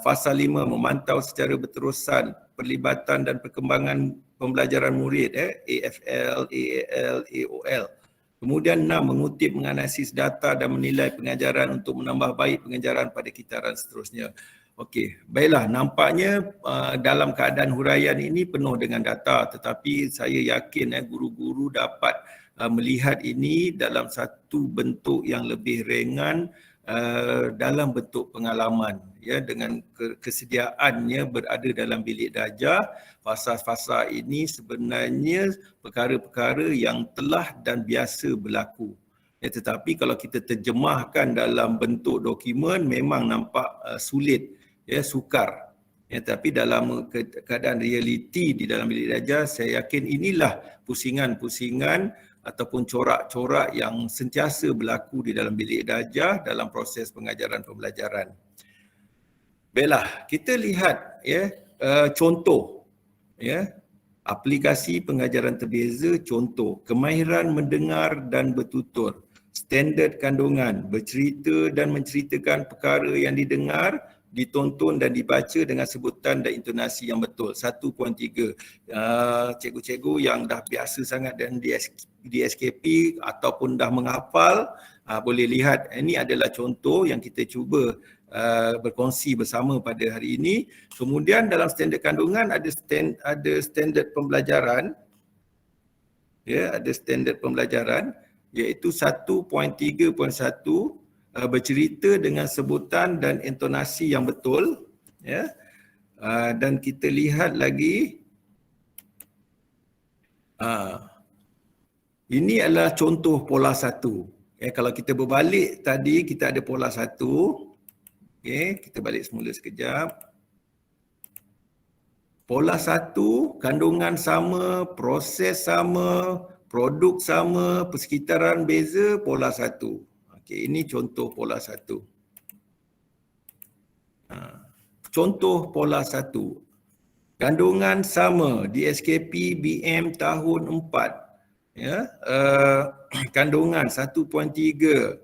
Fasa 5 memantau secara berterusan perlibatan dan perkembangan pembelajaran murid, AFL, AAL, AOL. Kemudian 6 mengutip, menganalisis data dan menilai pengajaran untuk menambah baik pengajaran pada kitaran seterusnya. Okey, baiklah, nampaknya dalam keadaan huraian ini penuh dengan data, tetapi saya yakin guru-guru dapat melihat ini dalam satu bentuk yang lebih ringan dalam bentuk pengalaman, ya, dengan kesediaannya berada dalam bilik darjah. Fasa-fasa ini sebenarnya perkara-perkara yang telah dan biasa berlaku. Ya, tetapi kalau kita terjemahkan dalam bentuk dokumen memang nampak sulit, ya, sukar. Ya, tapi dalam keadaan realiti di dalam bilik darjah, saya yakin inilah pusingan-pusingan ataupun corak-corak yang sentiasa berlaku di dalam bilik darjah dalam proses pengajaran pembelajaran. Baiklah, kita lihat, ya, contoh, ya, aplikasi pengajaran terbeza. Contoh, kemahiran mendengar dan bertutur, standard kandungan, bercerita dan menceritakan perkara yang didengar, ditonton dan dibaca dengan sebutan dan intonasi yang betul. 1.3. Cikgu-cikgu yang dah biasa sangat dan di SKP ataupun dah menghafal, boleh lihat ini adalah contoh yang kita cuba berkongsi bersama pada hari ini. Kemudian dalam standard kandungan ada standard pembelajaran, ya, ada standard pembelajaran iaitu 1.3.1, bercerita dengan sebutan dan intonasi yang betul, ya. Dan kita lihat lagi, ini adalah contoh pola 1. Kalau kita berbalik tadi, kita ada pola 1. Kita balik semula sekejap. Pola 1, kandungan sama, proses sama, produk sama, persekitaran beza, pola 1. Ini contoh pola 1. Contoh pola 1. Kandungan sama di SKP BM tahun 4. Ya, kandungan 1.3,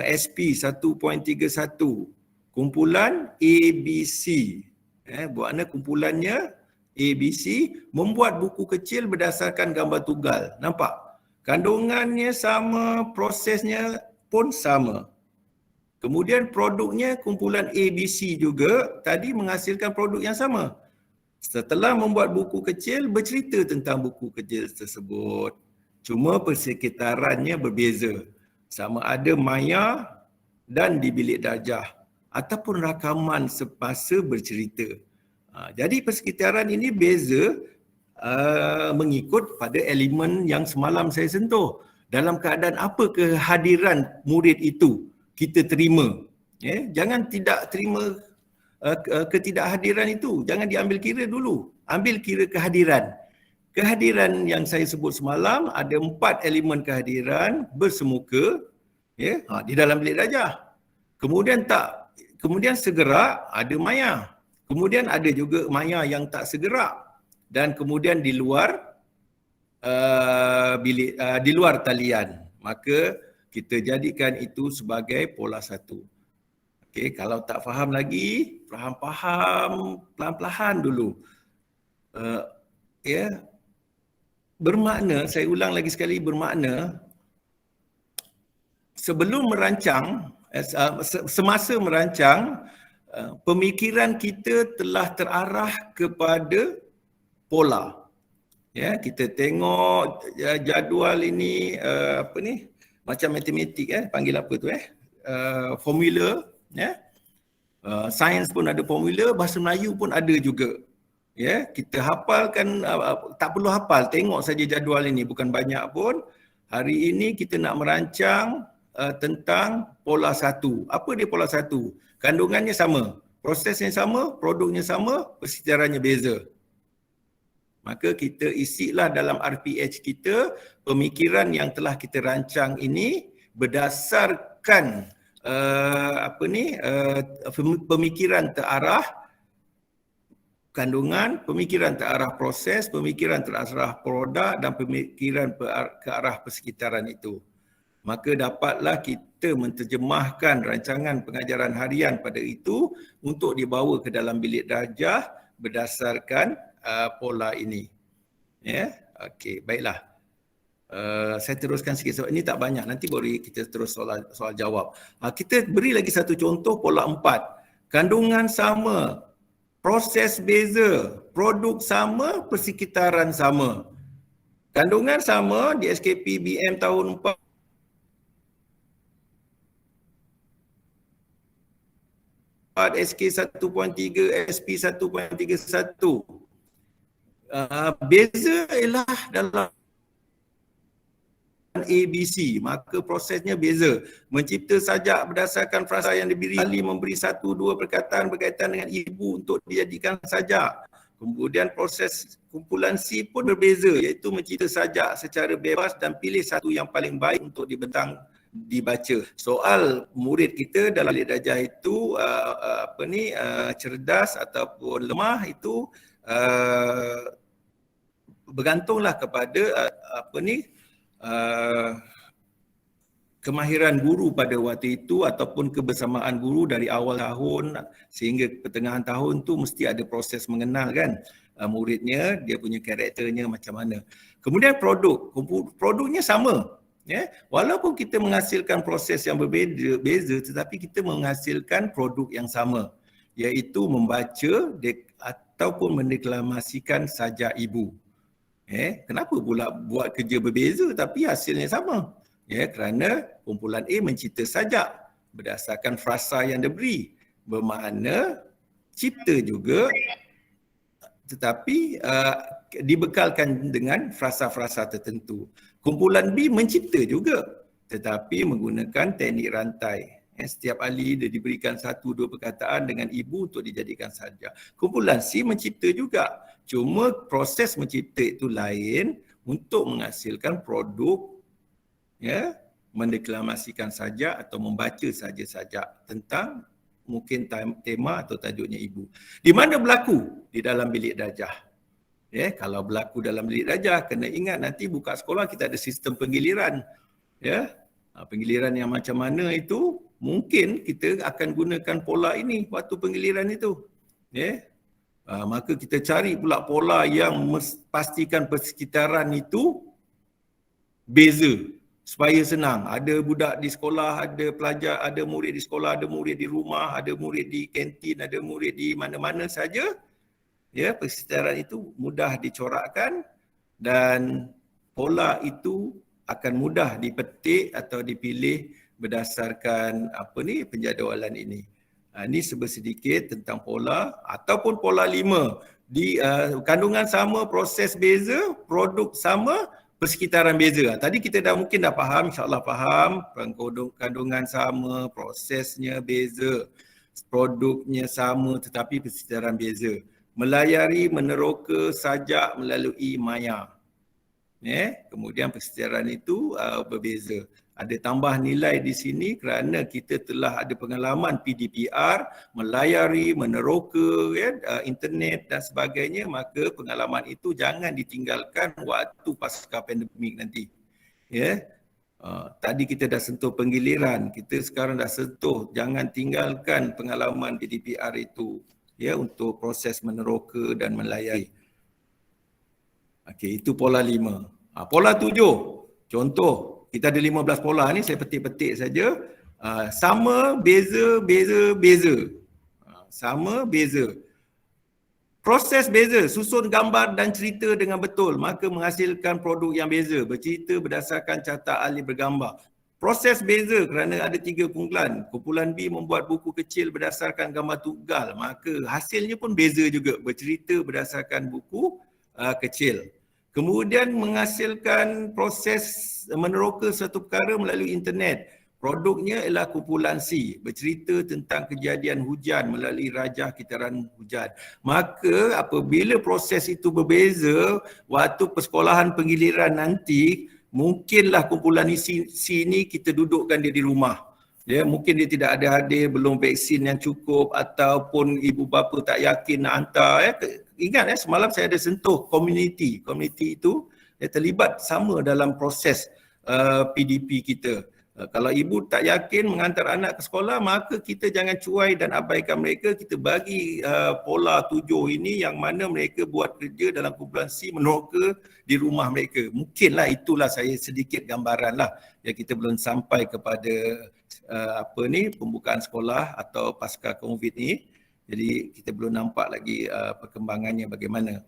SP 1.31. Kumpulan ABC. Buatnya kumpulannya ABC, membuat buku kecil berdasarkan gambar tunggal. Nampak? Kandungannya sama, prosesnya pun sama. Kemudian produknya kumpulan ABC juga tadi menghasilkan produk yang sama. Setelah membuat buku kecil, bercerita tentang buku kecil tersebut. Cuma persekitarannya berbeza. Sama ada maya dan di bilik darjah ataupun rakaman semasa bercerita. Jadi persekitaran ini beza mengikut pada elemen yang semalam saya sentuh. Dalam keadaan apa kehadiran murid itu kita terima. Jangan tidak terima ketidakhadiran itu. Jangan diambil kira dulu. Ambil kira kehadiran. Kehadiran yang saya sebut semalam ada 4 elemen kehadiran bersemuka, ya, di dalam bilik darjah. Kemudian segera ada maya. Kemudian ada juga maya yang tak segera. Dan kemudian di luar di luar talian. Maka kita jadikan itu sebagai pola 1. Okey, kalau tak faham lagi, faham pelan-pelan dulu. Ya. Bermakna, saya ulang lagi sekali, bermakna sebelum merancang, semasa merancang, pemikiran kita telah terarah kepada pola. Ya, kita tengok jadual ini macam matematik, panggil apa tu, formula, ya. Sains pun ada formula, bahasa Melayu pun ada juga. Ya, kita hafalkan, tak perlu hafal, tengok saja jadual ini, bukan banyak pun. Hari ini kita nak merancang tentang pola 1. Apa dia pola 1? Kandungannya sama, prosesnya sama, produknya sama, persekitarannya beza. Maka kita isilah dalam RPH kita pemikiran yang telah kita rancang ini berdasarkan pemikiran terarah kandungan, pemikiran terarah proses, pemikiran terarah produk dan pemikiran ke arah persekitaran itu. Maka dapatlah kita menterjemahkan rancangan pengajaran harian pada itu untuk dibawa ke dalam bilik darjah berdasarkan pola ini. Ya, okey, baiklah. Saya teruskan sikit sebab ini tak banyak, nanti baru kita terus soal jawab. Kita beri lagi satu contoh pola 4. Kandungan sama, proses beza, produk sama, persekitaran sama. Kandungan sama di SKP BM tahun 4. SK 1.3, SP 1.31. Beza ialah dalam ABC, maka prosesnya beza. Mencipta sajak berdasarkan frasa yang diberi, ahli memberi 1-2 perkataan berkaitan dengan ibu untuk dijadikan sajak. Kemudian proses kumpulan C pun berbeza, iaitu mencipta sajak secara bebas dan pilih satu yang paling baik untuk dibaca. Soal murid kita dalam bilik darjah itu cerdas ataupun lemah itu bergantunglah kepada kemahiran guru pada waktu itu ataupun kebersamaan guru dari awal tahun sehingga pertengahan tahun tu mesti ada proses mengenal kan muridnya, dia punya karakternya macam mana. Kemudian produknya sama. Ya, walaupun kita menghasilkan proses yang berbeza tetapi kita menghasilkan produk yang sama, iaitu membaca ataupun mendeklamasikan sajak ibu. Kenapa pula buat kerja berbeza tapi hasilnya sama? Kerana kumpulan A mencipta sajak berdasarkan frasa yang diberi, bermakna cipta juga tetapi dibekalkan dengan frasa-frasa tertentu. Kumpulan B mencipta juga tetapi menggunakan teknik rantai. Setiap ahli dia diberikan 1-2 perkataan dengan ibu untuk dijadikan sajak. Kumpulan C mencipta juga. Cuma proses mencipta itu lain untuk menghasilkan produk, mendeklamasikan sajak atau membaca saja sajak tentang mungkin tema atau tajuknya ibu. Di mana berlaku? Di dalam bilik darjah. Kalau berlaku dalam bilik darjah, kena ingat nanti buka sekolah kita ada sistem penggiliran. Penggiliran yang macam mana itu, mungkin kita akan gunakan pola ini waktu penggiliran itu. Maka kita cari pula pola yang pastikan persekitaran itu beza supaya senang. Ada budak di sekolah, ada pelajar, ada murid di sekolah, ada murid di rumah, ada murid di kantin, ada murid di mana-mana saja. Persekitaran itu mudah dicorakkan dan pola itu akan mudah dipetik atau dipilih berdasarkan penjadualan ini. Ini sedikit tentang pola ataupun pola 5. Di kandungan sama, proses beza, produk sama, persekitaran beza. Tadi kita mungkin dah faham, insyaAllah faham. Kandungan sama, prosesnya beza, produknya sama tetapi persekitaran beza. Melayari, meneroka sajak melalui maya. Kemudian persekitaran itu berbeza. Ada tambah nilai di sini kerana kita telah ada pengalaman PDPR, melayari, meneroka internet dan sebagainya, maka pengalaman itu jangan ditinggalkan waktu pasca pandemik nanti. Tadi kita dah sentuh penggiliran, kita sekarang dah sentuh, jangan tinggalkan pengalaman PDPR itu untuk proses meneroka dan melayari. Okey, itu pola 5. Pola 7, contoh. Kita ada 15 pola ni, saya petik-petik saja. Sama, beza, beza, beza. Sama, beza. Proses beza, susun gambar dan cerita dengan betul, maka menghasilkan produk yang beza. Bercerita berdasarkan carta ahli bergambar. Proses beza kerana ada 3 kumpulan. Kumpulan B membuat buku kecil berdasarkan gambar tunggal, maka hasilnya pun beza juga. Bercerita berdasarkan buku kecil. Kemudian menghasilkan proses meneroka suatu perkara melalui internet. Produknya ialah kumpulan C, bercerita tentang kejadian hujan melalui rajah kitaran hujan. Maka apabila proses itu berbeza, waktu persekolahan penggiliran nanti, mungkinlah kumpulan C ni kita dudukkan dia di rumah. Mungkin dia tidak ada hadir, belum vaksin yang cukup ataupun ibu bapa tak yakin nak hantar. Ingat semalam saya ada sentuh community. Community itu terlibat sama dalam proses PDP kita. Kalau ibu tak yakin menghantar anak ke sekolah, maka kita jangan cuai dan abaikan mereka. Kita bagi pola 7 ini yang mana mereka buat kerja dalam kumpulan C meneroka di rumah mereka. Mungkinlah itulah saya sedikit gambaran lah. Kita belum sampai kepada pembukaan sekolah atau pasca COVID ni. Jadi kita belum nampak lagi perkembangannya bagaimana.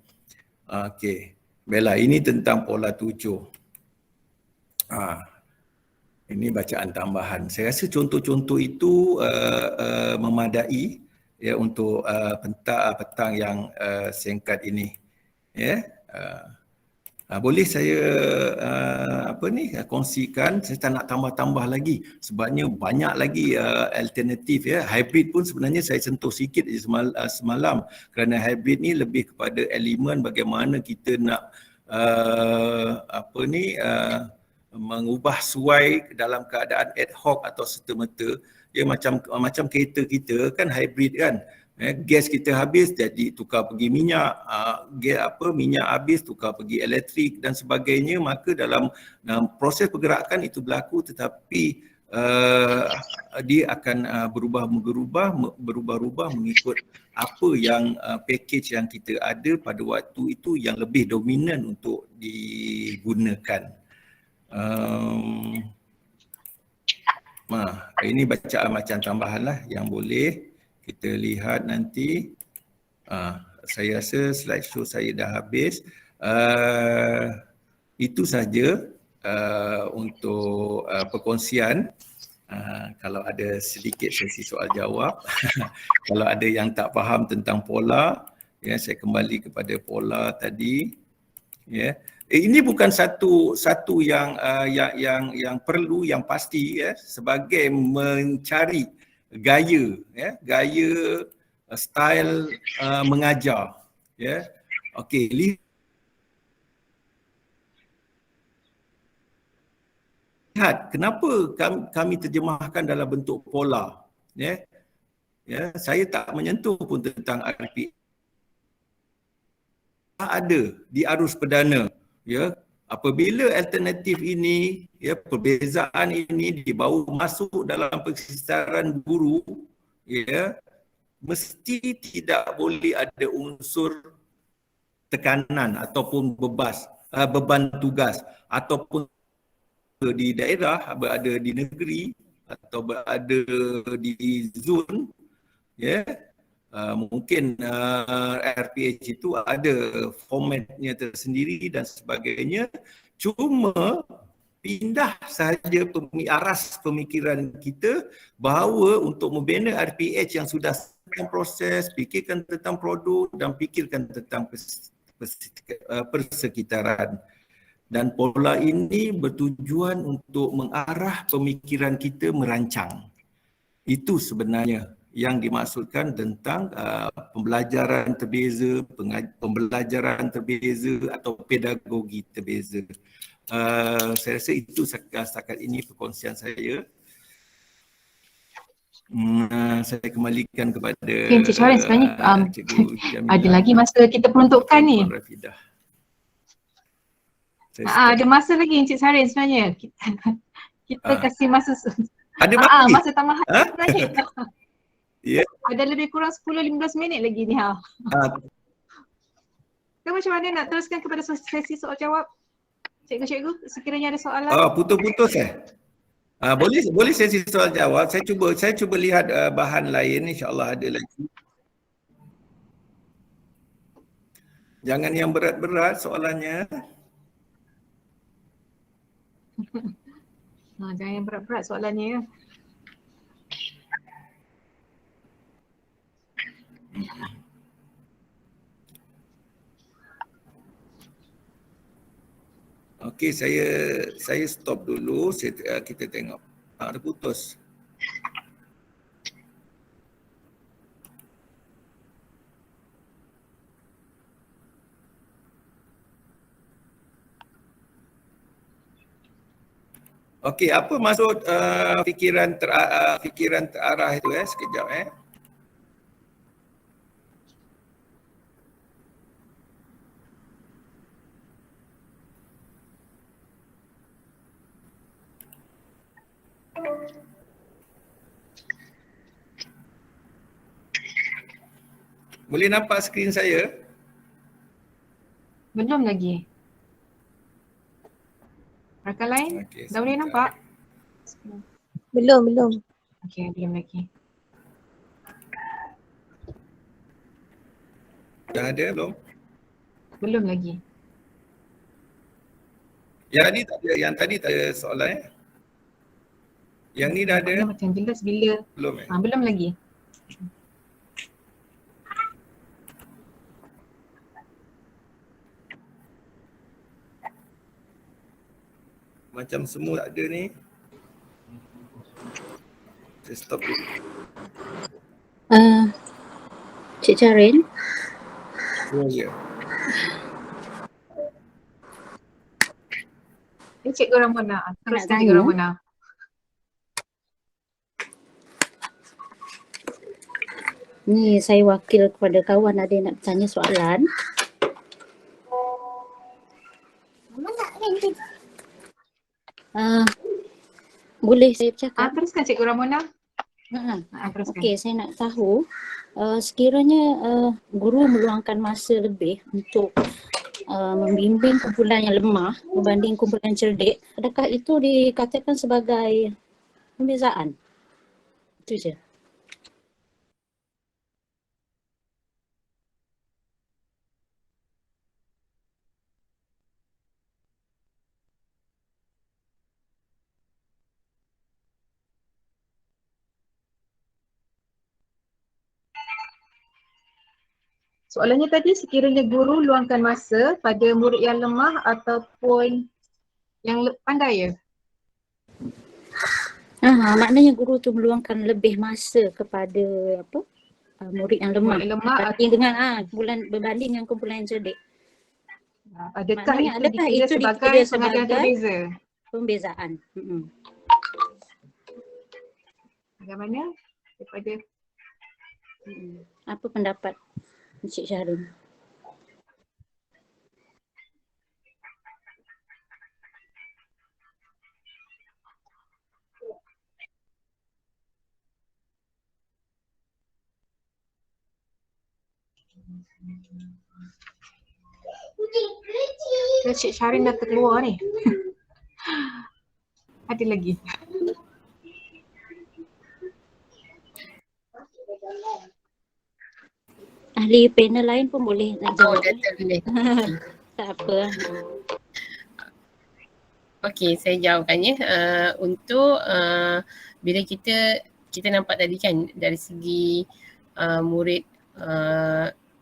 Okey. Baiklah, ini tentang pola 7. Ini bacaan tambahan. Saya rasa contoh-contoh itu memadai ya untuk petang yang singkat ini. Ya. Boleh saya kongsikan, saya tak nak tambah-tambah lagi sebabnya banyak lagi alternatif ya. Hybrid pun sebenarnya saya sentuh sikit je semalam kerana hybrid ni lebih kepada elemen bagaimana kita nak mengubah suai dalam keadaan ad hoc atau serta-merta. Dia macam kereta kita kan hybrid kan. Gas kita habis jadi tukar pergi minyak, minyak habis tukar pergi elektrik dan sebagainya. Maka dalam proses pergerakan itu berlaku, tetapi dia akan berubah-ubah mengikut apa yang package yang kita ada pada waktu itu yang lebih dominan untuk digunakan. Ini bacaan macam tambahan lah yang boleh kita lihat nanti. Saya rasa slideshow saya dah habis. Itu saja untuk perkongsian. Kalau ada sedikit sesi soal jawab. Kalau ada yang tak faham tentang pola, ya, saya kembali kepada pola tadi. Ya. Ini bukan satu yang perlu, yang pasti ya, sebagai mencari gaya ya, gaya style mengajar ya. Okey, lihat kenapa kami terjemahkan dalam bentuk pola ya. Ya, saya tak menyentuh pun tentang RPA. Ada di arus perdana ya. Apabila alternatif ini ya, perbezaan ini dibawa masuk dalam persisaran guru ya, mesti tidak boleh ada unsur tekanan ataupun beban tugas ataupun di daerah, berada di negeri atau berada di zon ya. Mungkin RPH itu ada formatnya tersendiri dan sebagainya. Cuma pindah sahaja aras pemikiran kita bahawa untuk membina RPH yang sudah tentang proses, fikirkan tentang produk dan fikirkan tentang persekitaran. Dan pola ini bertujuan untuk mengarah pemikiran kita merancang. Itu sebenarnya yang dimaksudkan tentang pembelajaran terbeza, pembelajaran terbeza atau pedagogi terbeza. Saya rasa itu setakat ini perkongsian saya. Saya kembalikan kepada Encik Syarif, sebenarnya ada lagi masa kita peruntukkan ni. Ada masa lagi Encik Syarif sebenarnya. Kita kasih masa. Ada masa tambahan sebenarnya. Yeah. Ada lebih kurang 10-15 minit lagi ni. Kan macam mana nak teruskan kepada sesi soal jawab? Cikgu-cikgu, sekiranya ada soalan. Putus-putus boleh sesi soal jawab. Saya cuba lihat bahan lain, insya-Allah ada lagi. Jangan yang berat-berat soalannya. Jangan yang berat-berat soalannya ya. Okey, saya stop dulu. Kita tengok. Ada putus. Okey, apa maksud fikiran terarah itu sekejap Boleh nampak skrin saya? Belum lagi. Rakan lain? Okay, dah boleh nampak? Belum. Okey, belum lagi. Dah ada belum? Belum lagi. Yang tadi tak ada soalan Yang ni dah ada? Macam jelas bila. Belum Belum lagi. Macam semua tak ada ni. Saya stop dulu. Cik Charin. Ya. Cikgu Ramona. Teruskan tanya. Cikgu Ramona. Ni saya wakil kepada kawan, ada yang nak tanya soalan. Boleh saya bercakap? Teruskan Cikgu Ramona. Teruskan. Okey, saya nak tahu sekiranya guru meluangkan masa lebih untuk membimbing kumpulan yang lemah berbanding kumpulan cerdik, adakah itu dikatakan sebagai pembezaan? Itu je. Soalannya tadi, sekiranya guru luangkan masa pada murid yang lemah ataupun yang pandai ya? Maknanya guru tu meluangkan lebih masa kepada murid yang lemah, Murid lemah berbanding dengan berbanding dengan kumpulan yang cerdik. Adakah Maknanya itu adakah dikira itu sebagai dikira pengajaran sebagai terbeza? pembezaan? Bagaimana daripada Apa pendapat Encik Syahrin? Cik Syarin dah terkeluar ni? Ada lagi? Ahli panel lain pun boleh nak Oh, jawab. dah terboleh. Tak apa. Okey, saya jawabkannya. Untuk bila kita nampak tadi kan dari segi murid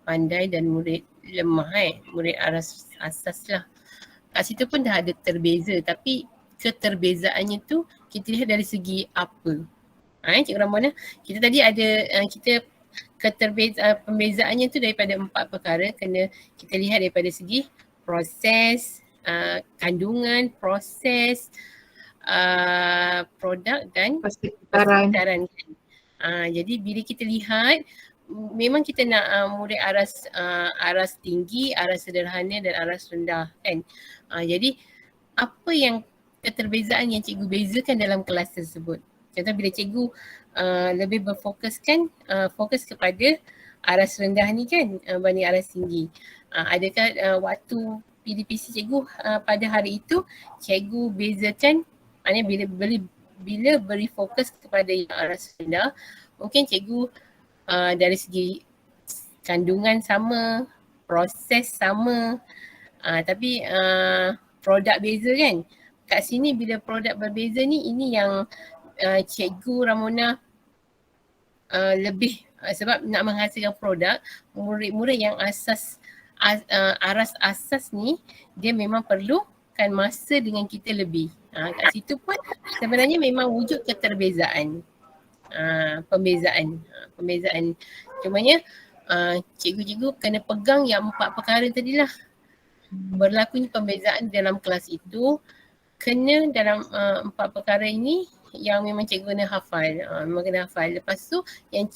pandai dan murid lemah murid asas lah. Kat situ pun dah ada terbeza, tapi keterbezaannya tu kita lihat dari segi apa. Cikgu Ramona, kita tadi ada pembezaannya tu daripada 4 perkara. Kena kita lihat daripada segi proses, kandungan, proses, produk dan persekitaran. Jadi bila kita lihat, memang kita nak murid aras tinggi, aras sederhana dan aras rendah kan. Jadi apa yang keterbezaan yang cikgu bezakan dalam kelas tersebut. Contoh bila cikgu lebih berfokuskan fokus kepada aras rendah ni kan banding aras tinggi. Adakah waktu PDPC cikgu pada hari itu cikgu bezakan, maknanya bila beri fokus kepada yang aras rendah, mungkin cikgu dari segi kandungan sama, proses sama, tapi produk beza kan. Kat sini bila produk berbeza ni, ini yang Cikgu Ramona lebih sebab nak menghasilkan produk, murid-murid yang aras asas ni dia memang perlukan masa dengan kita lebih. Kat situ pun sebenarnya memang wujud keterbezaan. Pembezaan. Cumanya cikgu-cikgu kena pegang yang 4 perkara tadilah. Berlakunya pembezaan dalam kelas itu kena dalam 4 perkara ini yang memang cikgu kena hafal. Memang kena hafal. Lepas tu yang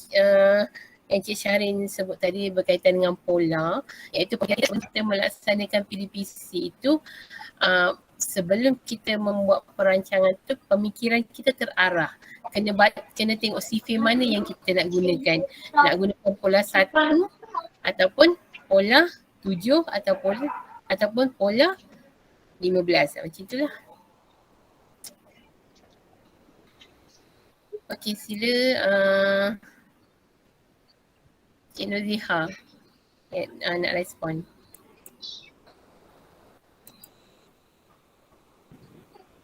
Cik Syahrin sebut tadi berkaitan dengan pola, iaitu kita melaksanakan PDPC itu sebelum kita membuat perancangan tu pemikiran kita terarah. Kena tengok CV mana yang kita nak gunakan. Nak gunakan pola 1 ataupun pola 7 ataupun pola 15. Macam itulah. Okey, sila Cik Nurziha nak respon.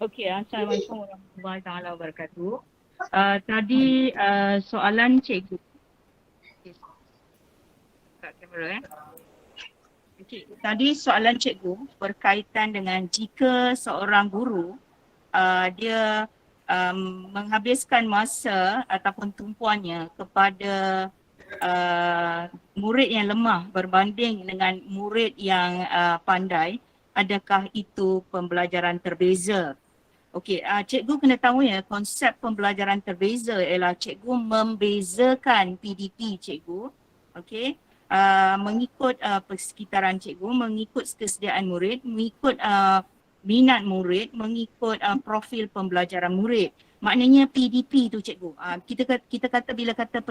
Okey, Assalamualaikum warahmatullahi taala wabarakatuh. Tadi soalan cikgu. Kat kamera Okey, tadi soalan cikgu berkaitan dengan jika seorang guru dia menghabiskan masa ataupun tumpuannya kepada murid yang lemah berbanding dengan murid yang pandai, adakah itu pembelajaran terbeza? Okey, cikgu kena tahu ya, konsep pembelajaran terbeza ialah cikgu membezakan PDP cikgu, okey, mengikut persekitaran cikgu, mengikut kesediaan murid, mengikut minat murid, mengikut profil pembelajaran murid. Maknanya PDP tu cikgu. Kita kata bila kata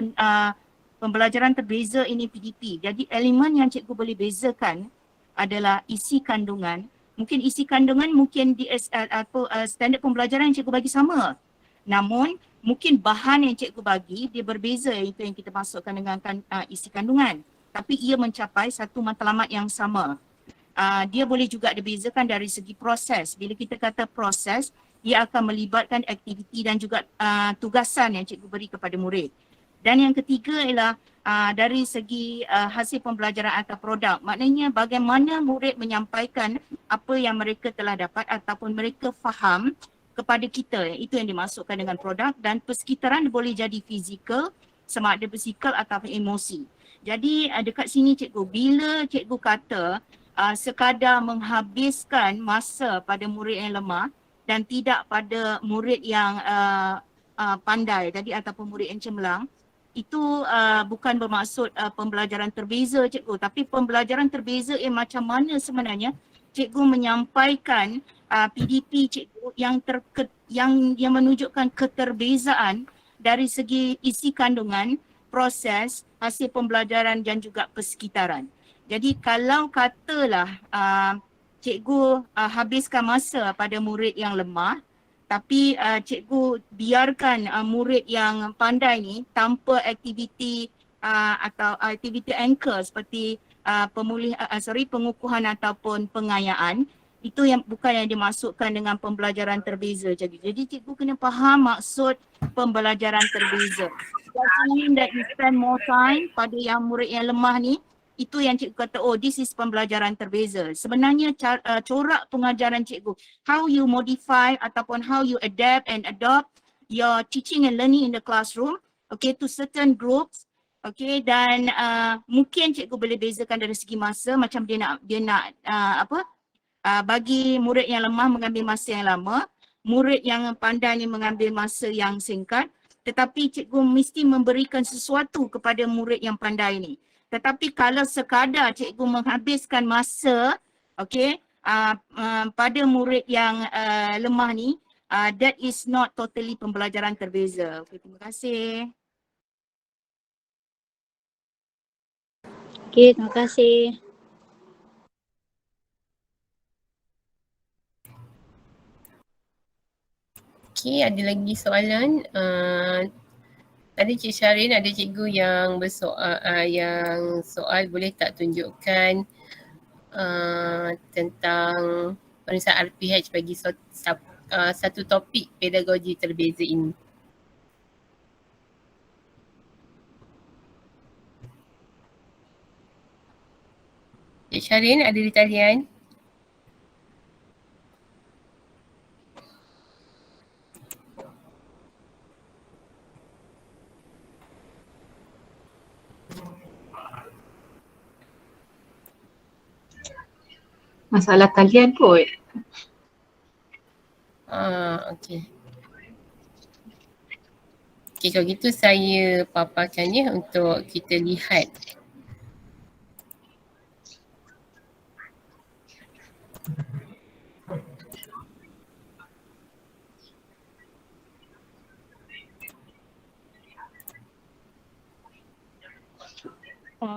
pembelajaran terbeza ini PDP. Jadi elemen yang cikgu boleh bezakan adalah isi kandungan. Mungkin isi kandungan mungkin di standard pembelajaran yang cikgu bagi sama. Namun mungkin bahan yang cikgu bagi dia berbeza, itu yang kita masukkan dengan isi kandungan. Tapi ia mencapai satu matlamat yang sama. Dia boleh juga dibezakan dari segi proses. Bila kita kata proses, ia akan melibatkan aktiviti dan juga tugasan yang cikgu beri kepada murid. Dan yang ketiga ialah dari segi hasil pembelajaran atau produk. Maknanya bagaimana murid menyampaikan apa yang mereka telah dapat ataupun mereka faham kepada kita. Itu yang dimasukkan dengan produk, dan persekitaran boleh jadi fizikal, sama ada basikal ataupun emosi. Jadi dekat sini cikgu, bila cikgu kata sekadar menghabiskan masa pada murid yang lemah dan tidak pada murid yang pandai tadi ataupun murid yang cemerlang, itu bukan bermaksud pembelajaran terbeza cikgu, tapi pembelajaran terbeza macam mana sebenarnya cikgu menyampaikan PDP cikgu yang menunjukkan keterbezaan dari segi isi kandungan, proses, hasil pembelajaran dan juga persekitaran. Jadi kalau katalah cikgu habiskan masa pada murid yang lemah, tapi cikgu biarkan murid yang pandai ni tanpa aktiviti atau aktiviti anchor seperti pengukuhan ataupun pengayaan, itu yang bukan yang dimasukkan dengan pembelajaran terbeza. Jadi cikgu kena faham maksud pembelajaran terbeza. Does it mean that you spend more time pada yang murid yang lemah ni? Itu yang cikgu kata, oh this is pembelajaran terbeza. Sebenarnya corak pengajaran cikgu, how you modify ataupun how you adapt and adopt your teaching and learning in the classroom, okay, to certain groups, okay, dan mungkin cikgu boleh bezakan dari segi masa, macam dia nak bagi murid yang lemah mengambil masa yang lama, murid yang pandai ni mengambil masa yang singkat, tetapi cikgu mesti memberikan sesuatu kepada murid yang pandai ni. Tetapi kalau sekadar cikgu menghabiskan masa, okay, pada murid yang lemah ni, that is not totally pembelajaran terbeza. Okay, terima kasih. Okay, terima kasih. Okay, ada lagi soalan. Tadi Cik Syarin ada cikgu yang yang soal boleh tak tunjukkan tentang pemeriksaan RPH bagi satu topik pedagogi terbeza ini. Cik Syarin ada di talian? Masalah kalian kot. Okey. Okey, kalau gitu saya paparkannya untuk kita lihat.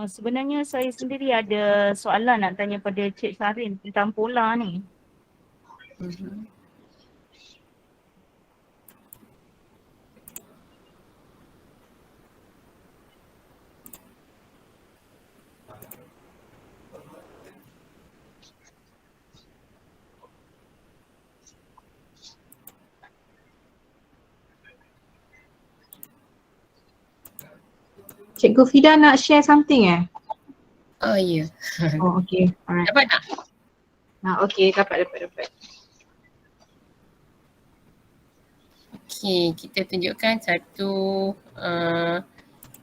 Sebenarnya saya sendiri ada soalan nak tanya pada Cik Syarin tentang pola ni. Cikgu Fida nak share something Oh ya. Oh okay, alright. Dapat tak? Okay, dapat. Okey, kita tunjukkan satu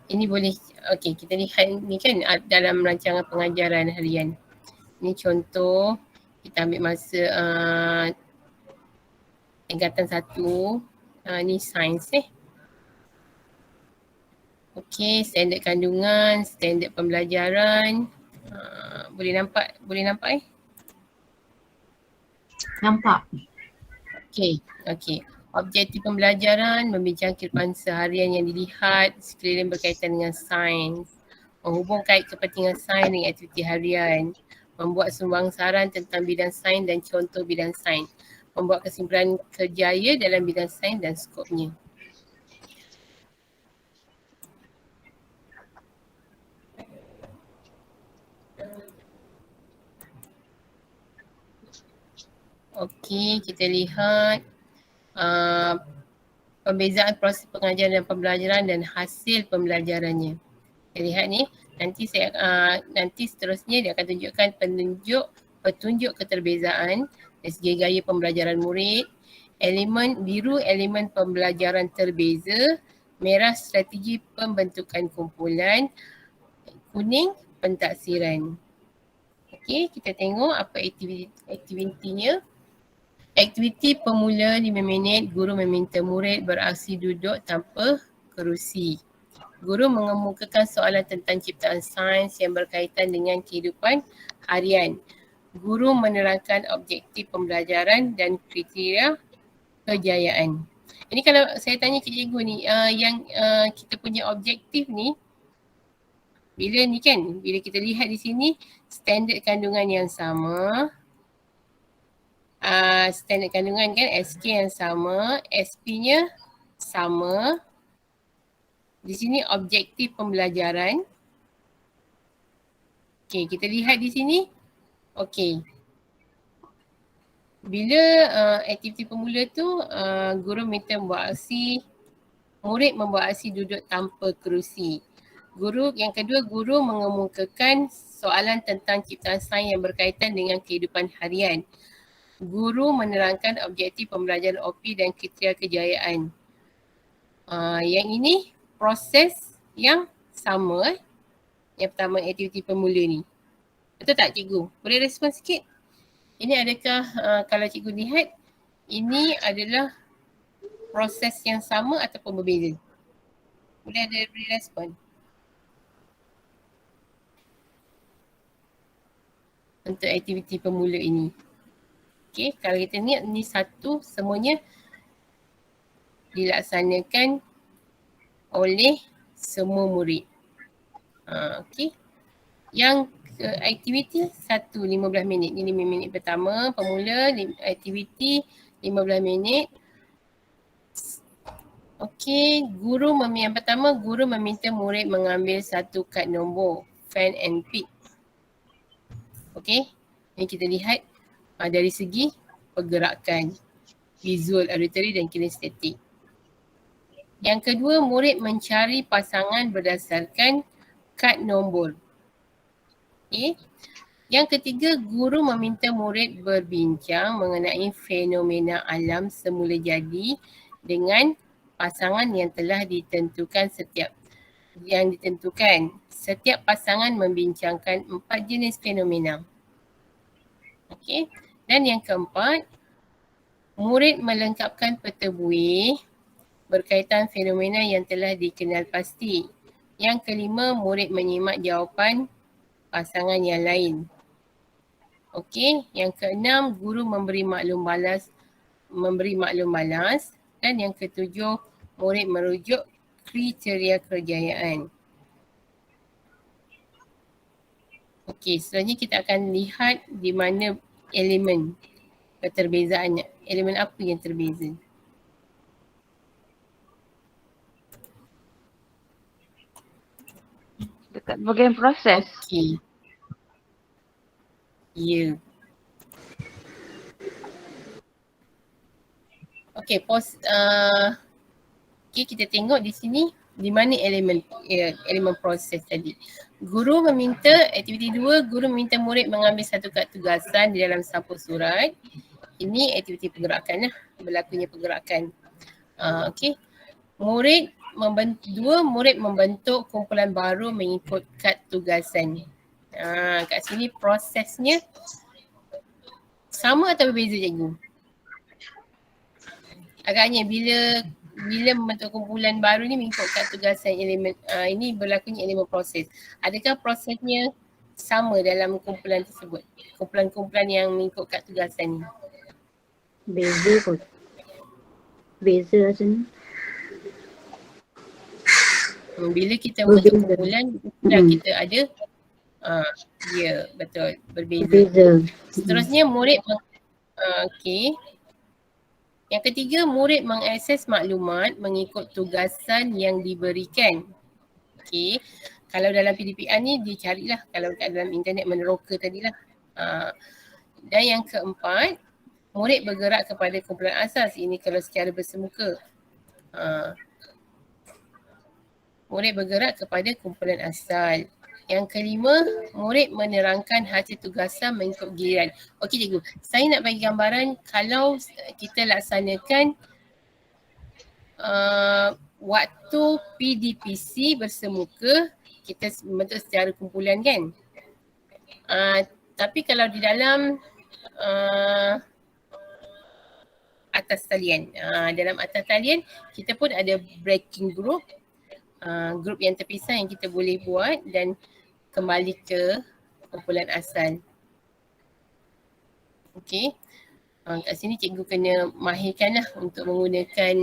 ini boleh, okey kita lihat ni kan dalam rancangan pengajaran harian. Ini contoh, kita ambil masa tingkatan 1, ni sains Okey, standard kandungan, standard pembelajaran. Boleh nampak Nampak. Okey. Objektif pembelajaran membincang kehidupan seharian yang dilihat sekeliling berkaitan dengan sains. Menghubung kait kepentingan sains dengan aktiviti harian. Membuat sumbang saran tentang bidang sains dan contoh bidang sains. Membuat kesimpulan kerjaya dalam bidang sains dan skopnya. Okey, kita lihat pembezaan proses pengajaran dan pembelajaran dan hasil pembelajarannya. Kita lihat ni, nanti seterusnya dia akan tunjukkan petunjuk keterbezaan dari segi gaya pembelajaran murid. Elemen biru elemen pembelajaran terbeza, merah strategi pembentukan kumpulan, kuning pentaksiran. Okey, kita tengok apa aktivitinya. Aktiviti pemula 5 minit, guru meminta murid beraksi duduk tanpa kerusi. Guru mengemukakan soalan tentang ciptaan sains yang berkaitan dengan kehidupan harian. Guru menerangkan objektif pembelajaran dan kriteria kejayaan. Ini kalau saya tanya cikgu ni, yang kita punya objektif ni, bila kita lihat di sini standard kandungan yang sama, standard kandungan kan, SK yang sama, SP-nya sama. Di sini objektif pembelajaran. Okey, kita lihat di sini. Okey. Bila aktiviti pemula tu guru minta murid membuat aksi duduk tanpa kerusi. Yang kedua, guru mengemukakan soalan tentang ciptaan sains yang berkaitan dengan kehidupan harian. Guru menerangkan objektif pembelajaran OP dan kriteria kejayaan. Yang ini proses yang sama. Yang pertama aktiviti pemula ni. Betul tak cikgu? Boleh respon sikit? Ini adakah kalau cikgu lihat, ini adalah proses yang sama ataupun berbeza? Boleh respon? Untuk aktiviti pemula ini. Okey, kalau kita lihat ni satu semuanya dilaksanakan oleh semua murid. Okey. Yang aktiviti 15 minit. Ini 5 minit pertama, pemula, aktiviti 15 minit. Okey, yang pertama guru meminta murid mengambil satu kad nombor, fan and pick. Okey, ini kita lihat dari segi pergerakan, visual, auditory dan kinestetik. Yang kedua, murid mencari pasangan berdasarkan kad nombor. Okay. Yang ketiga, guru meminta murid berbincang mengenai fenomena alam semula jadi dengan pasangan yang telah ditentukan Setiap pasangan membincangkan 4 jenis fenomena. Okey. Dan yang keempat, murid melengkapkan peta buih berkaitan fenomena yang telah dikenal pasti. Yang kelima, murid menyimak jawapan pasangan yang lain. Okey, yang keenam, guru memberi maklum balas. Dan yang ketujuh, murid merujuk kriteria kejayaan. Okey, selanjutnya kita akan lihat di mana elemen keterbezaannya. Elemen apa yang terbeza? Dekat bahagian proses. Okey. Ya. Okey, kita tengok di sini di mana elemen proses tadi. Aktiviti 2, guru meminta murid mengambil satu kad tugasan di dalam sampul surat. Ini aktiviti pergerakan lah, berlakunya pergerakan. Okey. Murid membentuk kumpulan baru mengikut kad tugasan. Kat sini prosesnya sama atau berbeza cikgu? Agaknya bila membentuk kumpulan baru ni mengikut kad tugasan elemen, ini berlakunya elemen proses. Adakah prosesnya sama dalam kumpulan tersebut? Kumpulan-kumpulan yang mengikut kad tugasan ni. Beza kot. Beza macam ni. Bila kita membentuk Berbeza. kumpulan, kita ada ya betul, berbeza. Beza. Seterusnya murid okey. Yang ketiga, murid mengakses maklumat mengikut tugasan yang diberikan. Okey. Kalau dalam PDPR ni dia carilah, kalau kat dalam internet meneroka tadilah. Dan yang keempat, murid bergerak kepada kumpulan asas. Ini kalau secara bersemuka. Murid bergerak kepada kumpulan asal. Yang kelima, murid menerangkan hasil tugasan mengikut giliran. Okey cikgu, saya nak bagi gambaran kalau kita laksanakan waktu PDPC bersemuka, kita membentuk secara kumpulan kan. Tapi kalau di dalam atas talian, dalam atas talian kita pun ada breaking group, grup yang terpisah yang kita boleh buat dan kembali ke kumpulan asal. Okey. Kat sini cikgu kena mahirkan lah untuk menggunakan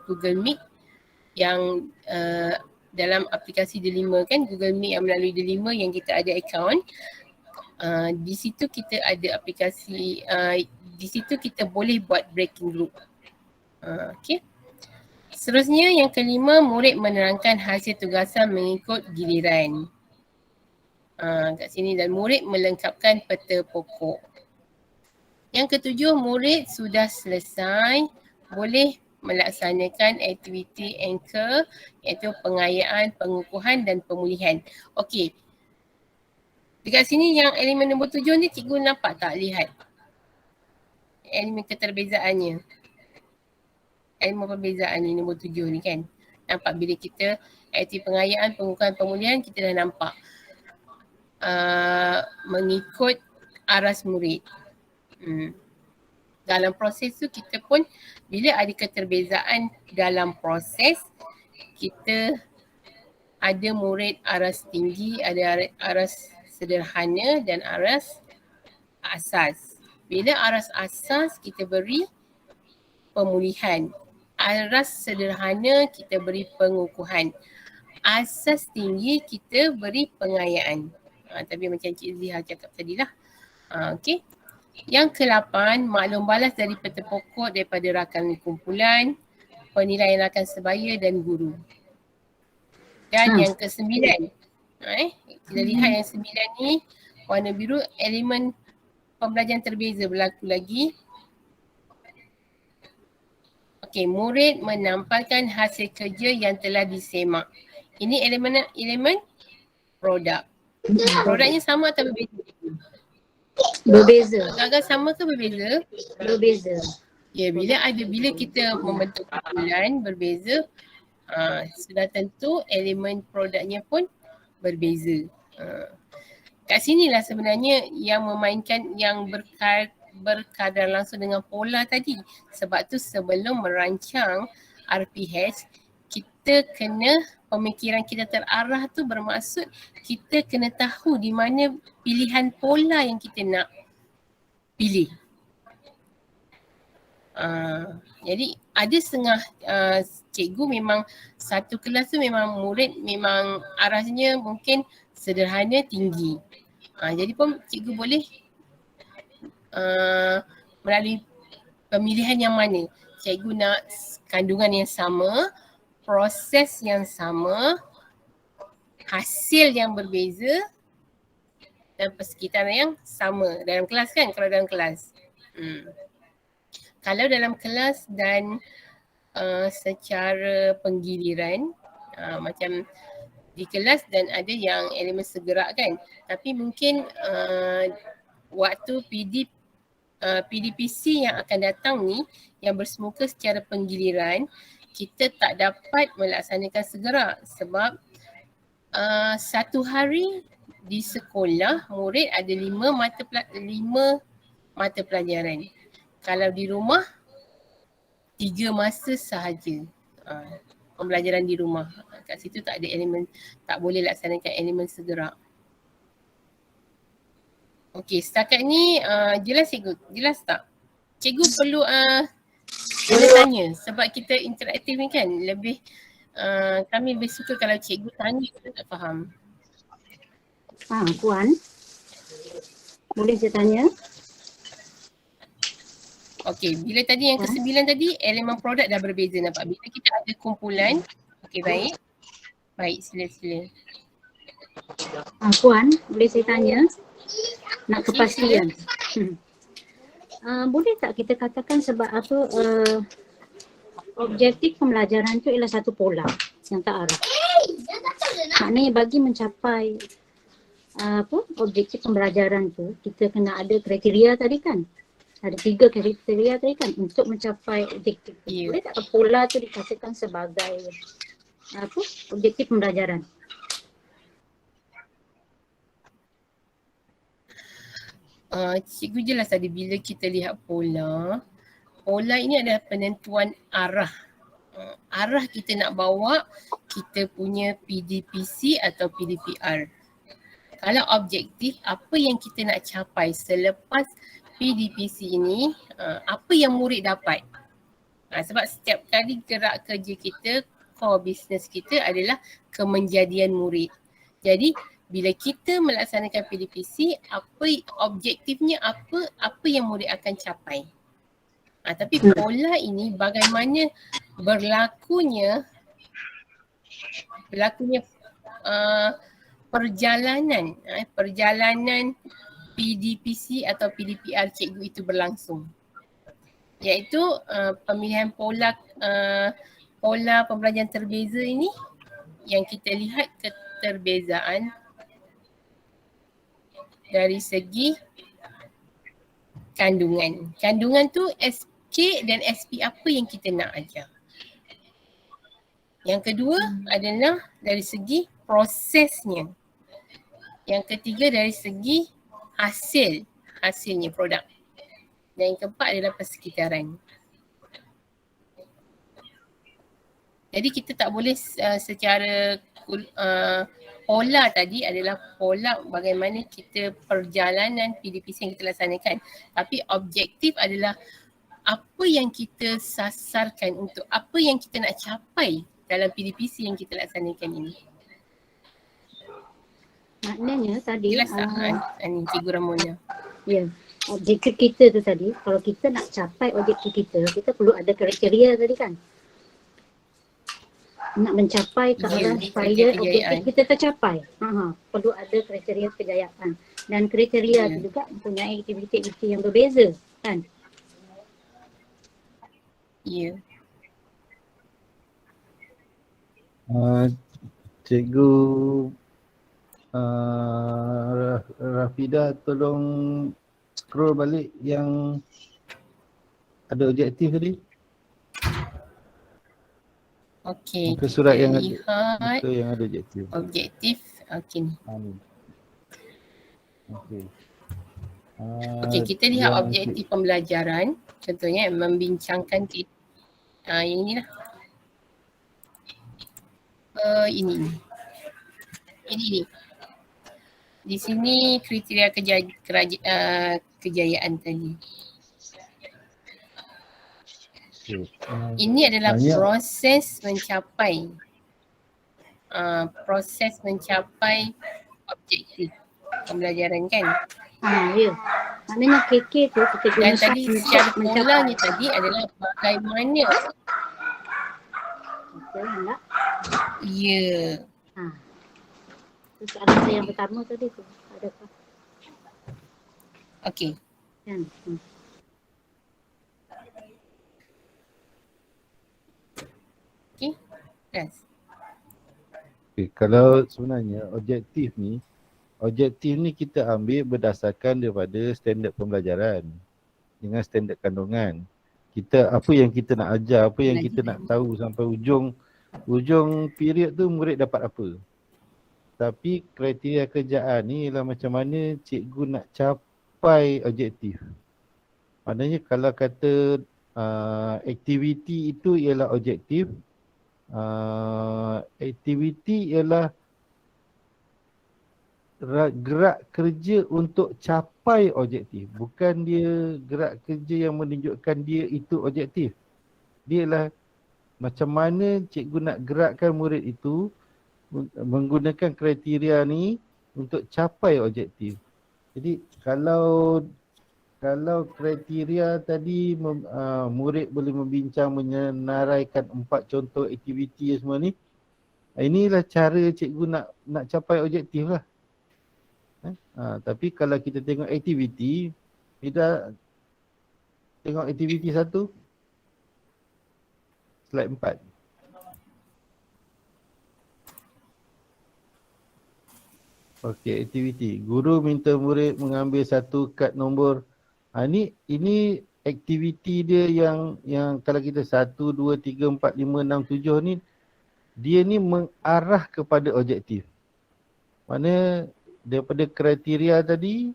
Google Meet yang dalam aplikasi Delima kan, Google Meet yang melalui Delima yang kita ada akaun. Di situ kita ada aplikasi, di situ kita boleh buat breaking group. Okey. Seterusnya yang kelima, murid menerangkan hasil tugasan mengikut giliran. Kat sini, dan murid melengkapkan peta pokok. Yang ketujuh, murid sudah selesai boleh melaksanakan aktiviti anchor iaitu pengayaan, pengukuhan dan pemulihan. Okey. Dekat sini yang elemen nombor 7 ni cikgu nampak tak lihat elemen keterbezaannya? Elemen perbezaan ni nombor 7 ni kan. Nampak bila kita aktiviti pengayaan, pengukuhan, pemulihan, kita dah nampak mengikut aras murid. Dalam proses tu kita pun bila ada keterbezaan dalam proses, kita ada murid aras tinggi, ada aras sederhana dan aras asas. Bila aras asas kita beri pemulihan, aras sederhana kita beri pengukuhan, asas tinggi kita beri pengayaan. Tapi macam Cik Zihar cakap tadilah. Okey. Yang ke-8, maklum balas dari peta pokok daripada rakan kumpulan, penilaian rakan sebaya dan guru. Dan yang ke-9, kita lihat yang 9 ni, warna biru, elemen pembelajaran terbeza berlaku lagi. Okey, murid menampalkan hasil kerja yang telah disemak. Ini elemen produk. Produknya sama atau berbeza? Berbeza. Agak sama ke berbeza? Berbeza. Ya, bila kita membentuk kumpulan berbeza, sudah tentu elemen produknya pun berbeza. Kat sinilah sebenarnya yang memainkan, yang berkadar langsung dengan pola tadi. Sebab tu sebelum merancang RPH, kita kena, pemikiran kita terarah tu bermaksud kita kena tahu di mana pilihan pola yang kita nak pilih. Jadi ada setengah cikgu memang satu kelas tu memang murid memang arahnya mungkin sederhana tinggi. Jadi pun cikgu boleh melalui pemilihan yang mana. Cikgu nak kandungan yang sama, proses yang sama, hasil yang berbeza dan persekitaran yang sama dalam kelas kan, kalau dalam kelas. Kalau dalam kelas dan secara penggiliran, macam di kelas dan ada yang elemen segerak kan, tapi mungkin waktu PD PDPC yang akan datang ni yang bersemuka secara penggiliran, kita tak dapat melaksanakan segera sebab satu hari di sekolah murid ada 5 mata pelajaran. Kalau di rumah 3 masa sahaja. Pembelajaran di rumah. Kat situ tak ada elemen, tak boleh laksanakan elemen segera. Okey, setakat ni jelas cikgu? Jelas tak? Cikgu perlu kena tanya sebab kita interaktif ni kan lebih kami lebih suka kalau cikgu tanya kita tak faham. Puan, boleh saya tanya? Okey, bila tadi yang ke-9 tadi elemen produk dah berbeza nampak. Bila kita ada kumpulan, okey baik. Baik, sila. Puan, boleh saya tanya? Nak kepastian. Boleh tak kita katakan sebab apa objektif pembelajaran tu ialah satu pola yang tak arah. Maknanya bagi mencapai objektif pembelajaran tu kita kena ada kriteria tadi kan. Ada 3 kriteria tadi kan untuk mencapai objektif. Boleh tak pola tu dikatakan sebagai objektif pembelajaran? Cikgu jelas tadi bila kita lihat pola ini adalah penentuan arah. Arah kita nak bawa kita punya PDPC atau PDPR. Kalau objektif, apa yang kita nak capai selepas PDPC ini, apa yang murid dapat. Sebab setiap kali gerak kerja kita, core business kita adalah kemenjadian murid. Jadi bila kita melaksanakan PDPC, apa objektifnya, apa yang murid akan capai. Tapi pola ini bagaimana berlakunya perjalanan PDPC atau PDPR cikgu itu berlangsung. Iaitu pemilihan pola pembelajaran terbeza ini yang kita lihat keterbezaan dari segi kandungan. Kandungan tu SK dan SP apa yang kita nak ajar. Yang kedua adalah dari segi prosesnya. Yang ketiga dari segi hasilnya produk. Dan yang keempat adalah persekitaran. Jadi kita tak boleh secara pola tadi adalah pola bagaimana kita perjalanan PDPC yang kita laksanakan. Tapi objektif adalah apa yang kita sasarkan untuk apa yang kita nak capai dalam PDPC yang kita laksanakan ini. Maknanya tadi jelas tak Cikgu Ramona? Ya, objektif kita tu tadi, kalau kita nak capai objektif kita perlu ada kriteria tadi kan? Nak mencapai ke arah supaya objektif kita tercapai. Perlu ada kriteria kejayaan. Dan kriteria itu juga mempunyai aktiviti-aktiviti yang berbeza kan? Ya. Cikgu Rafidah tolong scroll balik yang ada objektif tadi. Okey. Ke surat yang lihat ada yang ada objektif. Objektif okey ni. Okey. Okey, kita lihat objektif pembelajaran. Contohnya membincangkan yang inilah. Ini. Di sini kriteria kejayaan tadi. Ini adalah proses mencapai objektif pembelajaran kan? Ya. Maknanya KK tu kita guna. Dan tadi secara polanya tadi adalah bagaimana. Betul tak? Ya. Soalan saya yang pertama tadi tu, adakah? Okey. Kan? Okey. Yes. Okay, kalau sebenarnya objektif ni kita ambil berdasarkan daripada standard pembelajaran. dengan standard kandungan. Kita apa yang kita nak ajar, apa yang kita nak tahu sampai ujung period tu murid dapat apa. Tapi kriteria kerjaan ni ialah macam mana cikgu nak capai objektif. Maknanya kalau kata aktiviti itu ialah objektif, aktiviti ialah gerak kerja untuk capai objektif. Bukan dia gerak kerja yang menunjukkan dia itu objektif. Dia ialah macam mana cikgu nak gerakkan murid itu menggunakan kriteria ni untuk capai objektif. Jadi kalau kriteria tadi murid boleh membincang menyenaraikan 4 contoh aktiviti semua ni, inilah cara cikgu nak capai objektif lah. Tapi kalau kita tengok aktiviti, kita tengok aktiviti 1, slide 4. Okey, aktiviti. Guru minta murid mengambil satu kad nombor. Ini aktiviti dia yang kalau kita 1, 2, 3, 4, 5, 6, 7 ni, dia ni mengarah kepada objektif. Mana daripada kriteria tadi,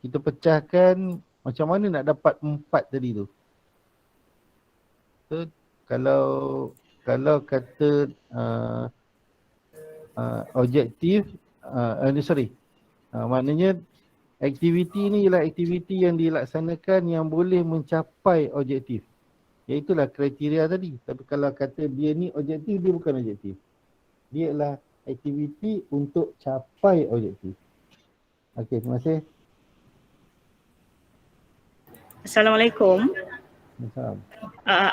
kita pecahkan macam mana nak dapat 4 tadi tu. So, kalau kata objektif, maknanya aktiviti ni ialah aktiviti yang dilaksanakan yang boleh mencapai objektif. Iaitulah kriteria tadi. Tapi kalau kata dia ni objektif, dia bukan objektif. Dia ialah aktiviti untuk capai objektif. Okey, terima kasih. Assalamualaikum. Assalamualaikum.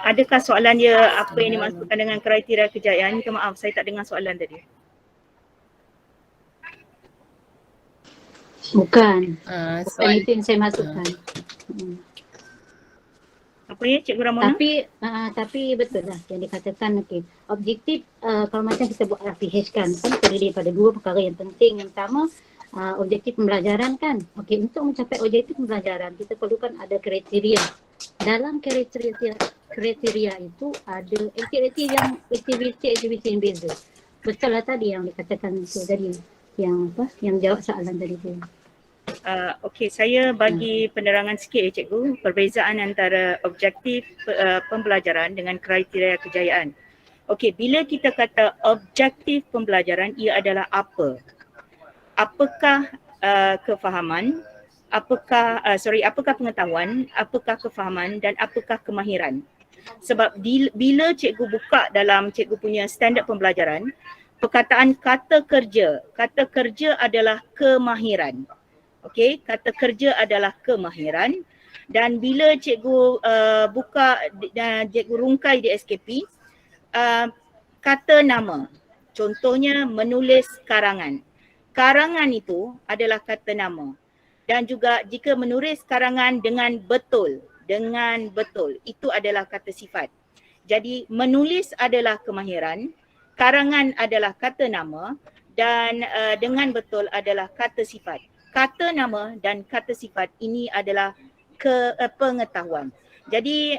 Adakah soalan dia apa yang dimaksudkan dengan kriteria kejayaan? Minta maaf, saya tak dengar soalan tadi. Bukan. Bukan Soal itu yang saya masukkan. Apa ya, Cikgu Ramona? Tapi betul lah yang dikatakan. Okey, objektif kalau macam kita buat RPH kan terdiri daripada 2 perkara yang penting. Yang pertama objektif pembelajaran kan. Okey, untuk mencapai objektif pembelajaran kita perlukan ada kriteria. Dalam kriteria itu ada aktiviti yang beza. Betul lah tadi yang dikatakan itu tadi yang jawab soalan tadi tu. Okey, saya bagi penerangan sikit ya Cikgu, perbezaan antara objektif pembelajaran dengan kriteria kejayaan. Okey, bila kita kata objektif pembelajaran, ia adalah apa? Apakah kefahaman, apakah pengetahuan, apakah kefahaman dan apakah kemahiran. Sebab bila cikgu buka dalam cikgu punya standard pembelajaran, perkataan kata kerja adalah kemahiran. Okey, kata kerja adalah kemahiran. Dan bila cikgu cikgu rungkai di SKP, kata nama, contohnya menulis karangan. Karangan itu adalah kata nama. Dan juga jika menulis karangan dengan betul, itu adalah kata sifat. Jadi menulis adalah kemahiran, karangan adalah kata nama dan dengan betul adalah kata sifat. Kata nama dan kata sifat ini adalah pengetahuan. Jadi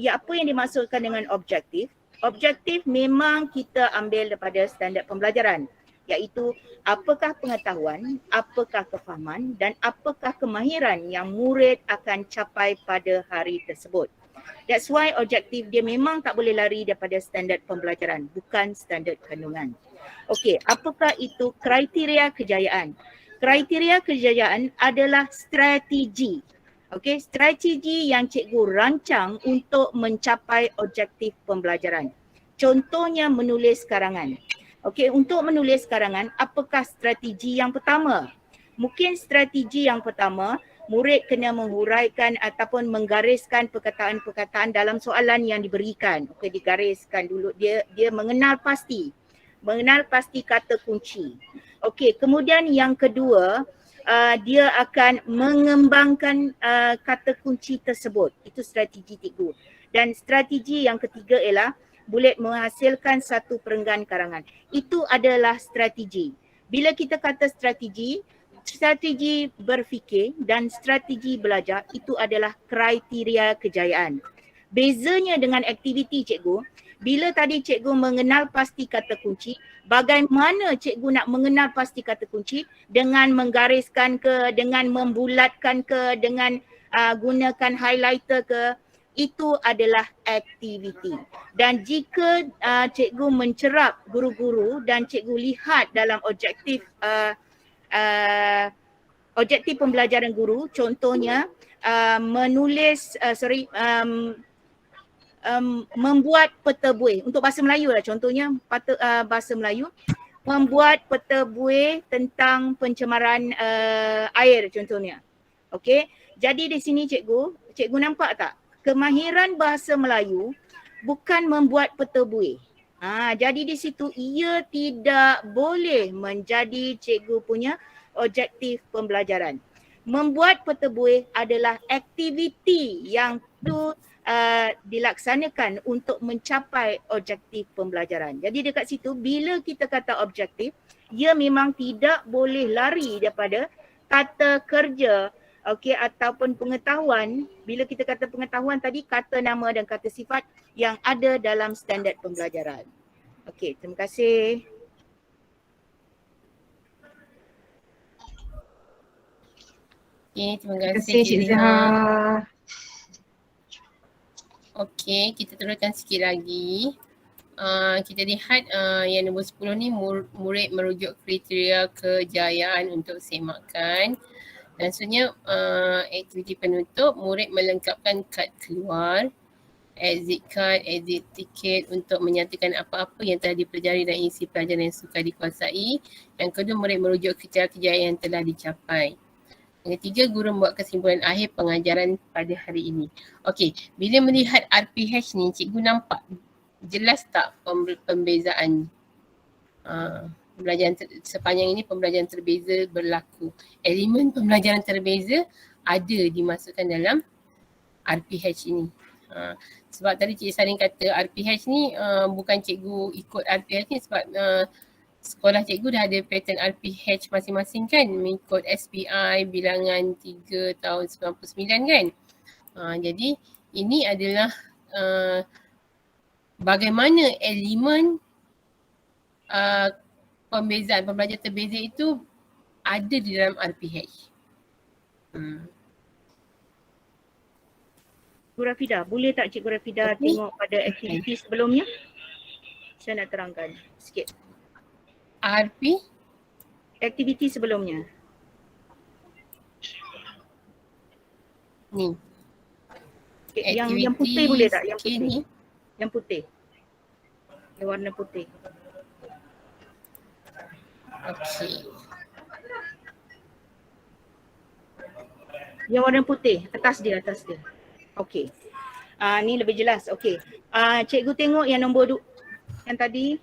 apa yang dimaksudkan dengan objektif? Objektif memang kita ambil daripada standard pembelajaran, iaitu apakah pengetahuan, apakah kefahaman dan apakah kemahiran yang murid akan capai pada hari tersebut. That's why objektif dia memang tak boleh lari daripada standard pembelajaran, bukan standard kandungan. Okey, apakah itu kriteria kejayaan? Kriteria kejayaan adalah strategi. Okey, strategi yang cikgu rancang untuk mencapai objektif pembelajaran. Contohnya menulis karangan. Okey, untuk menulis karangan, apakah strategi yang pertama? Mungkin strategi yang pertama, murid kena menghuraikan ataupun menggariskan perkataan-perkataan dalam soalan yang diberikan. Okey, digariskan dulu. Dia mengenal pasti kata kunci. Okey, kemudian yang kedua, dia akan mengembangkan kata kunci tersebut. Itu strategi cikgu. Dan strategi yang ketiga ialah boleh menghasilkan satu perenggan karangan. Itu adalah strategi. Bila kita kata strategi, strategi berfikir dan strategi belajar itu adalah kriteria kejayaan. Bezanya dengan aktiviti cikgu, bila tadi cikgu mengenal pasti kata kunci, bagaimana cikgu nak mengenal pasti kata kunci dengan menggariskan ke, dengan membulatkan ke, dengan gunakan highlighter ke, itu adalah aktiviti. Dan jika cikgu mencerap guru-guru dan cikgu lihat dalam objektif objektif pembelajaran guru, contohnya menulis membuat peta buih untuk bahasa Melayu lah, contohnya bahasa Melayu, membuat peta buih tentang pencemaran air contohnya. Okey, jadi di sini cikgu nampak tak? Kemahiran bahasa Melayu bukan membuat peta buih. Jadi di situ ia tidak boleh menjadi cikgu punya objektif pembelajaran. Membuat peta buih adalah aktiviti yang dilaksanakan untuk mencapai objektif pembelajaran. Jadi dekat situ bila kita kata objektif, ia memang tidak boleh lari daripada kata kerja, okey, ataupun pengetahuan. Bila kita kata pengetahuan tadi, kata nama dan kata sifat yang ada dalam standard pembelajaran. Okey, terima kasih. Okay, terima Terima kasih kasih Cik Zaha. Okey, kita teruskan sikit lagi. Kita lihat yang nombor 10 ni, murid merujuk kriteria kejayaan untuk semakan. Maksudnya aktiviti penutup, murid melengkapkan kad keluar, exit card, exit tiket untuk menyatakan apa-apa yang telah dipelajari dan isi pelajaran yang suka dikuasai. Yang kedua, murid merujuk kriteria kejayaan yang telah dicapai. Yang ketiga, guru membuat kesimpulan akhir pengajaran pada hari ini. Okey, bila melihat RPH ni, cikgu nampak jelas tak pembezaan pembelajaran sepanjang ini pembelajaran terbeza berlaku. Elemen pembelajaran terbeza ada dimasukkan dalam RPH ini. Sebab tadi Cik Sarin kata RPH ni bukan cikgu ikut RPH ni sebab sekolah cikgu dah ada pattern RPH masing-masing kan, mengikut SPI bilangan 3 tahun 99 kan. Jadi ini adalah bagaimana elemen pembezaan pembelajaran terbeza itu ada di dalam RPH. Cikgu Rafida, boleh tak Cikgu Rafida tengok pada aktiviti sebelumnya? Saya nak terangkan sikit. Aktiviti sebelumnya. Ni. Okay, yang putih boleh tak? Yang putih. Ni. Yang putih. Yang warna putih. Okey. Yang warna putih, atas dia. Okey. Ni lebih jelas. Okey. Cikgu tengok yang nombor yang tadi.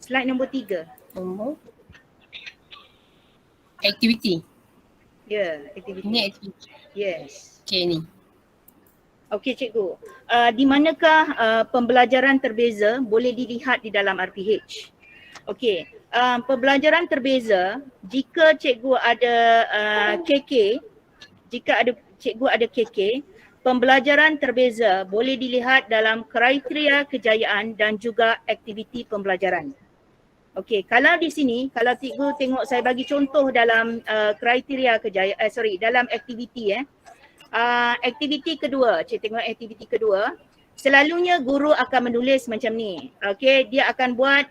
Slide nombor 3. Aktiviti. Ya, aktiviti. Ini aktiviti. Yes. Okey ni. Okey cikgu. Di manakah pembelajaran terbeza boleh dilihat di dalam RPH? Okey. Pembelajaran terbeza jika cikgu ada KK, cikgu ada KK, pembelajaran terbeza boleh dilihat dalam kriteria kejayaan dan juga aktiviti pembelajaran. Okey, kalau di sini, kalau cikgu tengok saya bagi contoh dalam kriteria kejayaan, dalam aktiviti aktiviti kedua, cikgu tengok aktiviti kedua, selalunya guru akan menulis macam ni. Okey, dia akan buat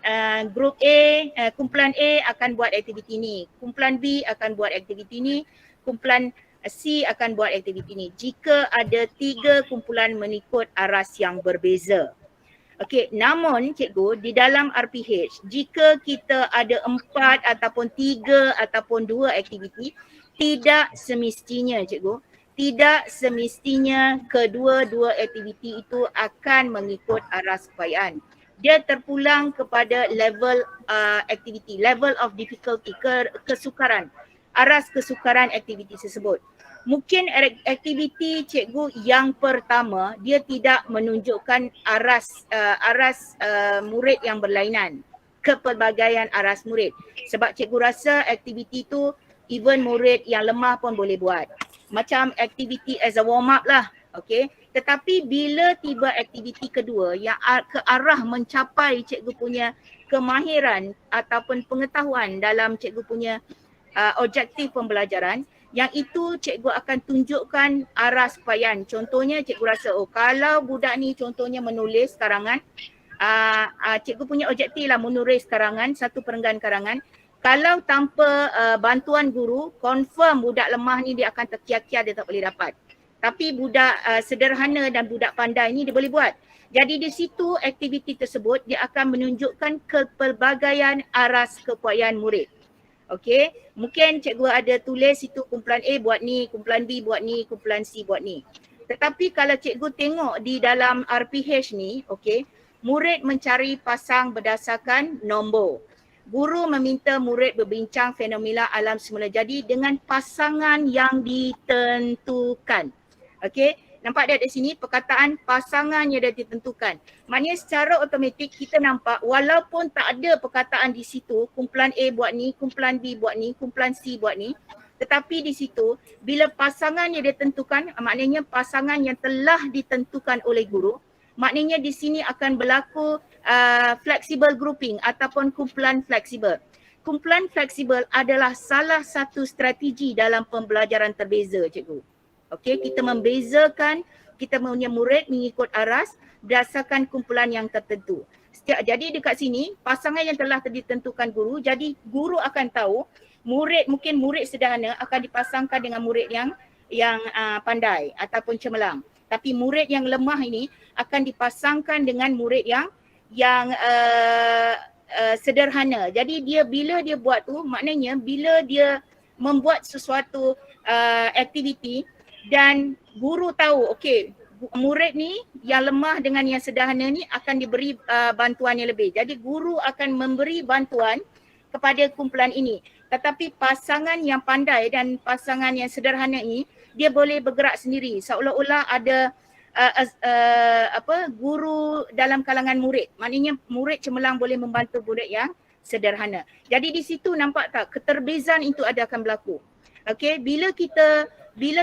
grup A, kumpulan A akan buat aktiviti ni, kumpulan B akan buat aktiviti ni, kumpulan C akan buat aktiviti ni. Jika ada 3 kumpulan mengikut aras yang berbeza. Okey, namun cikgu di dalam RPH, jika kita ada 4 ataupun 3 ataupun 2 aktiviti, tidak semestinya cikgu, tidak semestinya kedua-dua aktiviti itu akan mengikut aras keupayaan. Dia terpulang kepada level aktiviti, level of difficulty, kesukaran, aras kesukaran aktiviti tersebut. Mungkin aktiviti cikgu yang pertama dia tidak menunjukkan aras murid yang berlainan. kepelbagaian aras murid. Sebab cikgu rasa aktiviti tu even murid yang lemah pun boleh buat. Macam aktiviti as a warm up lah. Okay. Tetapi bila tiba aktiviti kedua yang ke arah mencapai cikgu punya kemahiran ataupun pengetahuan dalam cikgu punya objektif pembelajaran, yang itu cikgu akan tunjukkan aras upayaan. Contohnya cikgu rasa kalau budak ni contohnya menulis karangan, cikgu punya objektif lah menulis karangan, satu perenggan karangan. Kalau tanpa bantuan guru, confirm budak lemah ni dia akan terkiar-kiar, dia tak boleh dapat. Tapi budak sederhana dan budak pandai ni dia boleh buat. Jadi di situ aktiviti tersebut dia akan menunjukkan kepelbagaian aras keupayaan murid. Okey, mungkin cikgu ada tulis itu kumpulan A buat ni, kumpulan B buat ni, kumpulan C buat ni. Tetapi kalau cikgu tengok di dalam RPH ni, okey, murid mencari pasang berdasarkan nombor. Guru meminta murid berbincang fenomena alam semula jadi dengan pasangan yang ditentukan. Okey, nampak dia di sini perkataan pasangannya dah ditentukan. Maknanya secara automatik kita nampak walaupun tak ada perkataan di situ, kumpulan A buat ni, kumpulan B buat ni, kumpulan C buat ni, tetapi di situ bila pasangannya ditentukan, maknanya pasangan yang telah ditentukan oleh guru, maknanya di sini akan berlaku flexible grouping ataupun kumpulan fleksibel. Kumpulan fleksibel adalah salah satu strategi dalam pembelajaran terbeza, cikgu. Okey, kita membezakan kita punya murid mengikut aras berdasarkan kumpulan yang tertentu. Jadi dekat sini pasangan yang telah ditentukan guru, jadi guru akan tahu mungkin murid sederhana akan dipasangkan dengan murid yang pandai ataupun cemerlang. Tapi murid yang lemah ini akan dipasangkan dengan murid yang sederhana. Jadi dia bila dia buat tu, maknanya bila dia membuat sesuatu aktiviti dan guru tahu okey murid ni yang lemah dengan yang sederhana ni akan diberi bantuan yang lebih. Jadi guru akan memberi bantuan kepada kumpulan ini. Tetapi pasangan yang pandai dan pasangan yang sederhana ini dia boleh bergerak sendiri seolah-olah ada guru dalam kalangan murid. Maknanya murid cemerlang boleh membantu murid yang sederhana. Jadi di situ nampak tak keterbezaan itu akan berlaku. Okey, bila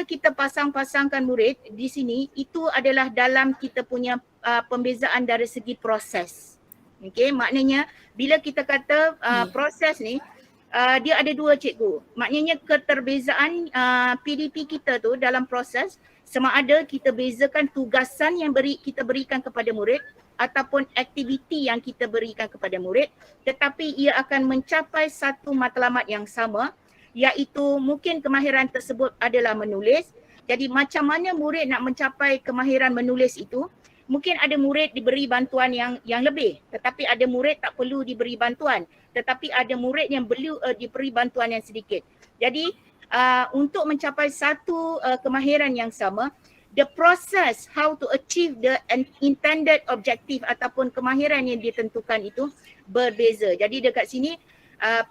kita pasang-pasangkan murid di sini, itu adalah dalam kita punya pembezaan dari segi proses. Okey, maknanya bila kita kata proses ni dia ada dua, cikgu. Maknanya keterbezaan PDP kita tu dalam proses sama ada kita bezakan tugasan yang kita berikan kepada murid ataupun aktiviti yang kita berikan kepada murid, tetapi ia akan mencapai satu matlamat yang sama, iaitu mungkin kemahiran tersebut adalah menulis. Jadi macam mana murid nak mencapai kemahiran menulis itu? Mungkin ada murid diberi bantuan yang lebih, tetapi ada murid tak perlu diberi bantuan, tetapi ada murid yang perlu diberi bantuan yang sedikit. Jadi untuk mencapai satu kemahiran yang sama, the process how to achieve the intended objective ataupun kemahiran yang ditentukan itu berbeza. Jadi dekat sini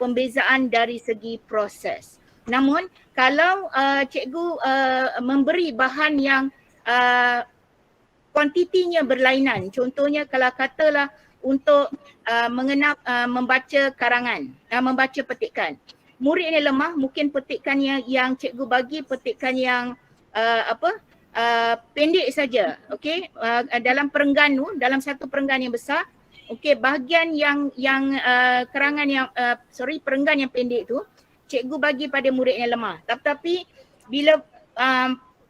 pembezaan dari segi proses. Namun kalau cikgu memberi bahan yang kuantitinya berlainan, contohnya kalau katalah untuk membaca karangan, membaca petikan. Murid yang lemah mungkin petikan yang cikgu bagi petikan yang pendek saja. Okey, dalam perenggan tu, dalam satu perenggan yang besar, okey, bahagian yang karangan yang perenggan yang pendek tu cikgu bagi pada murid yang lemah. Tapi bila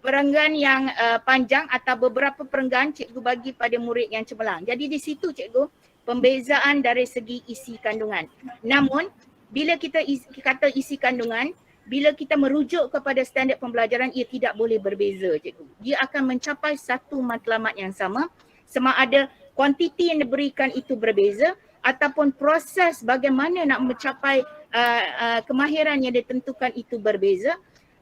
perenggan yang panjang atau beberapa perenggan cikgu bagi pada murid yang cemerlang. Jadi di situ cikgu pembezaan dari segi isi kandungan. Namun bila kita kata isi kandungan, bila kita merujuk kepada standard pembelajaran, ia tidak boleh berbeza, cikgu. Dia akan mencapai satu matlamat yang sama ada kuantiti yang diberikan itu berbeza ataupun proses bagaimana nak mencapai kemahiran yang ditentukan itu berbeza.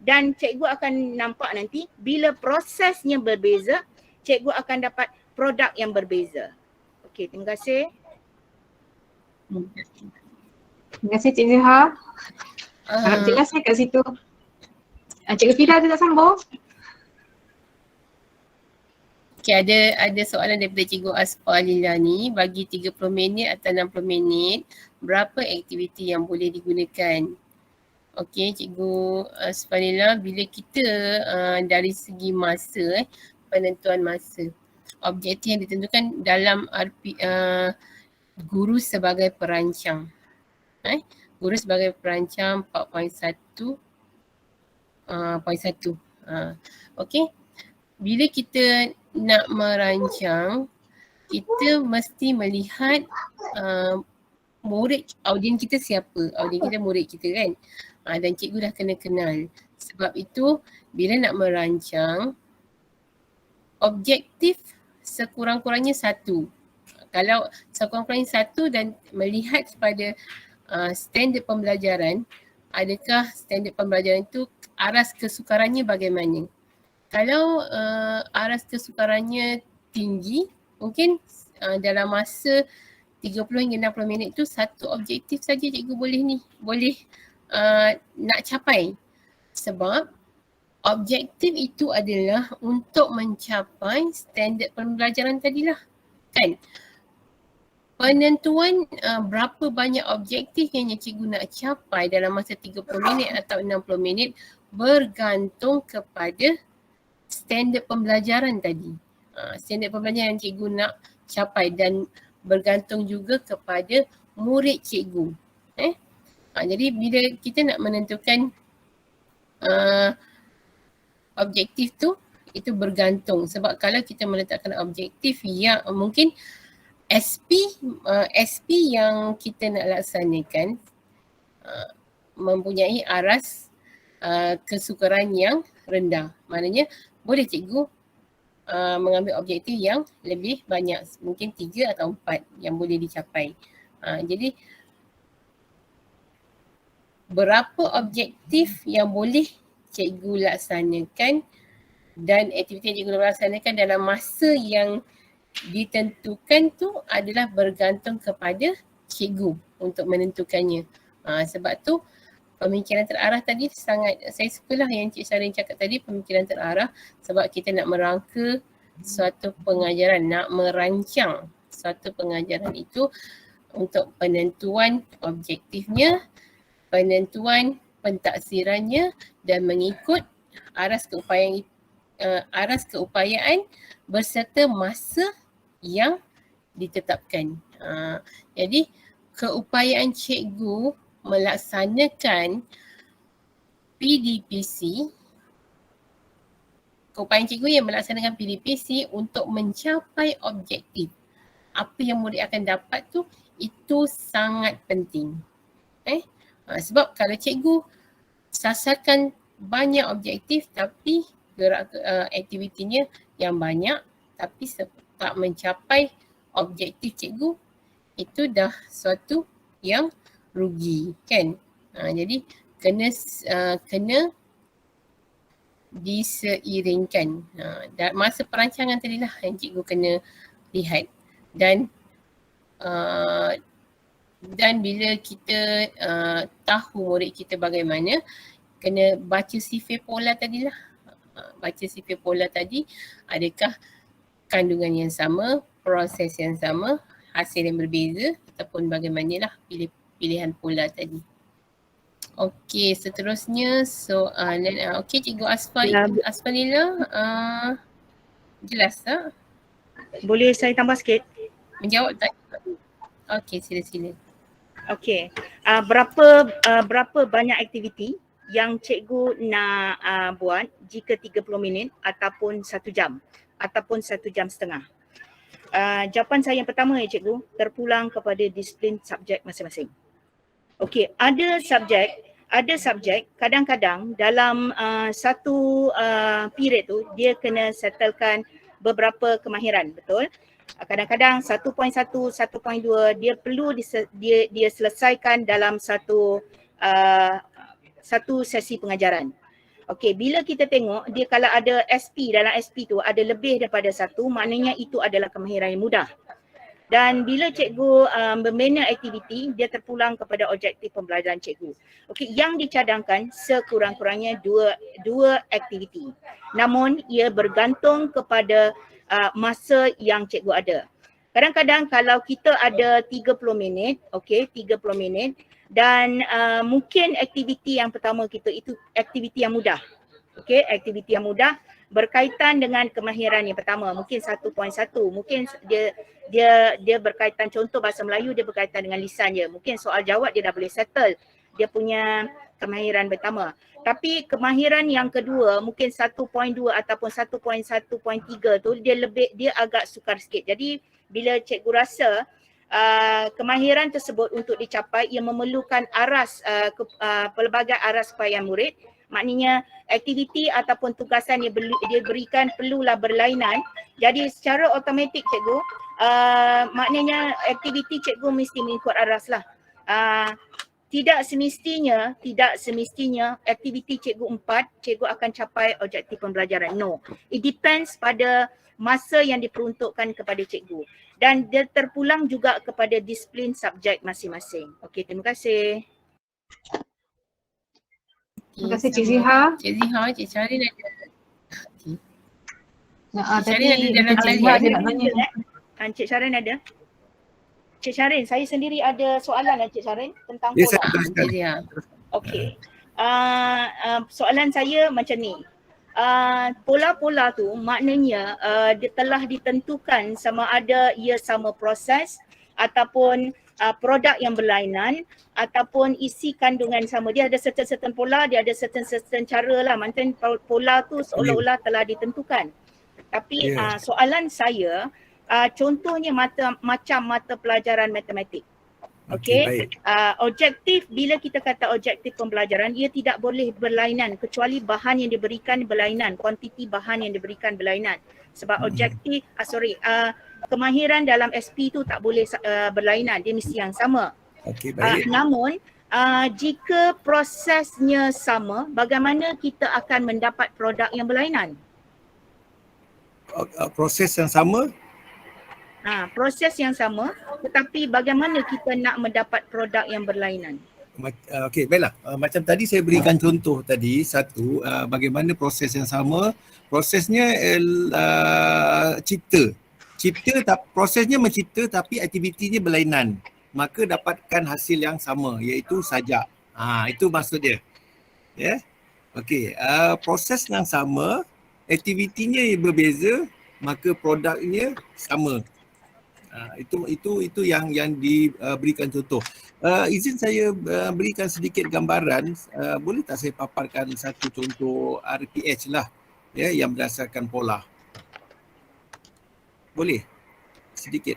Dan cikgu akan nampak nanti bila prosesnya berbeza, cikgu akan dapat produk yang berbeza. Okey, terima kasih. Terima kasih Cik Zihar. Jelas kat situ. Cikgu Fida ada tak sambung? Okey, ada soalan daripada Cikgu Asfalila ni, bagi 30 minit atau 60 minit, berapa aktiviti yang boleh digunakan? Okey, Cikgu Asfalila, bila kita dari segi masa, penentuan masa, objektif yang ditentukan dalam guru sebagai perancang. Guru sebagai perancang 4.1. Okey, bila kita nak merancang, kita mesti melihat murid, audien kita siapa? Audien kita murid kita kan? Dan cikgu dah kena kenal. Sebab itu bila nak merancang, objektif sekurang-kurangnya satu. Kalau sekurang-kurangnya satu dan melihat kepada standard pembelajaran, adakah standard pembelajaran itu aras kesukarannya bagaimana? Kalau aras kesukarannya tinggi, mungkin dalam masa 30 hingga 60 minit tu satu objektif saja cikgu boleh nak capai. Sebab objektif itu adalah untuk mencapai standard pembelajaran tadilah, kan? Penentuan berapa banyak objektif yang cikgu nak capai dalam masa 30 minit atau 60 minit bergantung kepada standard pembelajaran tadi. Standard pembelajaran yang cikgu nak capai dan bergantung juga kepada murid cikgu. Jadi bila kita nak menentukan objektif tu, itu bergantung. Sebab kalau kita meletakkan objektif yang mungkin SP yang kita nak laksanakan mempunyai aras kesukaran yang rendah. Maknanya boleh cikgu mengambil objektif yang lebih banyak, mungkin 3 atau 4 yang boleh dicapai. Jadi berapa objektif yang boleh cikgu laksanakan dan aktiviti yang cikgu laksanakan dalam masa yang ditentukan tu adalah bergantung kepada cikgu untuk menentukannya. Sebab tu pemikiran terarah tadi sangat, saya sukalah yang Cik Syarin cakap tadi, pemikiran terarah, sebab kita nak merangka suatu pengajaran, nak merancang suatu pengajaran itu untuk penentuan objektifnya, penentuan pentaksirannya dan mengikut aras keupayaan berserta masa yang ditetapkan. Jadi keupayaan cikgu melaksanakan PDPC, keupayaan cikgu yang melaksanakan PDPC untuk mencapai objektif apa yang murid akan dapat tu, itu sangat penting. Sebab kalau cikgu sasarkan banyak objektif tapi aktivitinya yang banyak tapi tak mencapai objektif cikgu, itu dah suatu yang rugi, kan? Jadi kena diseiringkan. Masa perancangan tadilah yang cikgu kena lihat. Dan bila kita tahu murid kita bagaimana, kena baca sifir pola tadilah. Baca sifir pola tadi, adakah kandungan yang sama, proses yang sama, hasil yang berbeza ataupun bagaimanalah pilihan pola tadi. Okey, seterusnya soalan, okey Cikgu Asfalila, jelas tak? Boleh saya tambah sikit? Menjawab tak? Okey, sila-sila. Okey, berapa banyak aktiviti yang cikgu nak buat jika 30 minit ataupun 1 jam ataupun 1 jam setengah? Jawapan saya yang pertama ya cikgu, terpulang kepada disiplin subjek masing-masing. Okey, ada subjek kadang-kadang dalam satu period tu dia kena settlekan beberapa kemahiran, betul? Kadang-kadang 1.1, 1.2 dia perlu dia selesaikan dalam satu sesi pengajaran. Okey, bila kita tengok dia kalau ada SP, dalam SP tu ada lebih daripada satu, maknanya itu adalah kemahiran yang mudah. Dan bila cikgu membina aktiviti, dia terpulang kepada objektif pembelajaran cikgu. Okey, yang dicadangkan sekurang-kurangnya dua aktiviti. Namun ia bergantung kepada masa yang cikgu ada. Kadang-kadang kalau kita ada 30 minit, okey, 30 minit dan mungkin aktiviti yang pertama kita itu aktiviti yang mudah. Okey, aktiviti yang mudah berkaitan dengan kemahiran yang pertama, mungkin 1.1, mungkin dia berkaitan, contoh bahasa Melayu dia berkaitan dengan lisan je. Mungkin soal jawab dia dah boleh settle. Dia punya kemahiran pertama. Tapi kemahiran yang kedua mungkin 1.2 ataupun 1.1.3 tu dia agak sukar sikit. Jadi bila cikgu rasa kemahiran tersebut untuk dicapai ia memerlukan pelbagai aras upaya murid, maknanya aktiviti ataupun tugasan dia berikan perlulah berlainan. Jadi secara automatik cikgu maknanya aktiviti cikgu mesti mengikut aras lah. Tidak semestinya aktiviti cikgu 4 cikgu akan capai objektif pembelajaran. No. It depends pada masa yang diperuntukkan kepada cikgu dan dia terpulang juga kepada disiplin subjek masing-masing. Okey, terima kasih. Terima kasih Cik Ziha. Cik Ziha, Cik Sharin ada. Cik Tadi Sharin ada dalam Cik talian. Ziha dia nak tanya. Cik Sharin ada? Cik Sharin, saya sendiri ada soalan Cik Sharin tentang Ya, pola. saya teruskan. Cik Ziha. Okey. Soalan saya macam ni. Pola-pola tu maknanya dia telah ditentukan sama ada ia sama proses ataupun produk yang berlainan ataupun isi kandungan sama. Dia ada certain pola, dia ada certain cara lah. Maksudnya pola tu seolah-olah telah ditentukan. Tapi soalan saya, contohnya macam mata pelajaran matematik. Okey, objektif, bila kita kata objektif pembelajaran, ia tidak boleh berlainan kecuali bahan yang diberikan berlainan, kuantiti bahan yang diberikan berlainan. Sebab objektif, kemahiran dalam SP tu tak boleh berlainan, dia mesti yang sama. Okey, baik. Namun, jika prosesnya sama, bagaimana kita akan mendapat produk yang berlainan? Proses yang sama? Proses yang sama, tetapi bagaimana kita nak mendapat produk yang berlainan? Okey, baiklah. Macam tadi saya berikan contoh tadi, satu, bagaimana proses yang sama. Prosesnya prosesnya mencipta tapi aktivitinya berlainan. Maka dapatkan hasil yang sama, iaitu sajak. Itu maksud dia. Ya. Okey, proses yang sama, aktivitinya berbeza, maka produknya sama. Itu yang diberikan contoh. Izin saya berikan sedikit gambaran. Boleh tak saya paparkan satu contoh RPH lah, ya, yang berdasarkan pola? Boleh? Sedikit.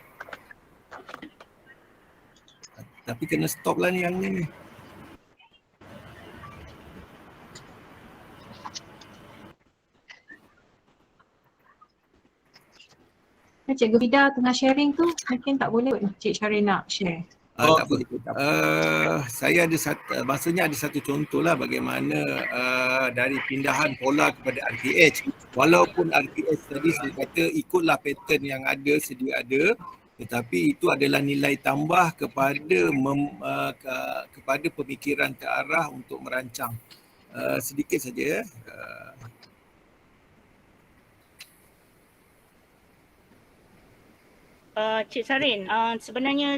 Tapi kena stop lah ni yang ni. Cikgu Fida tengah sharing tu, mungkin tak boleh Cik Sharin nak share. Tak apa. Saya ada maksudnya ada satu contoh lah bagaimana dari pindahan pola kepada RPH. Walaupun RPH tadi saya kata ikutlah pattern yang ada, sedia ada, tetapi itu adalah nilai tambah kepada pemikiran ke arah untuk merancang. Sedikit saja. Cik Sharin, sebenarnya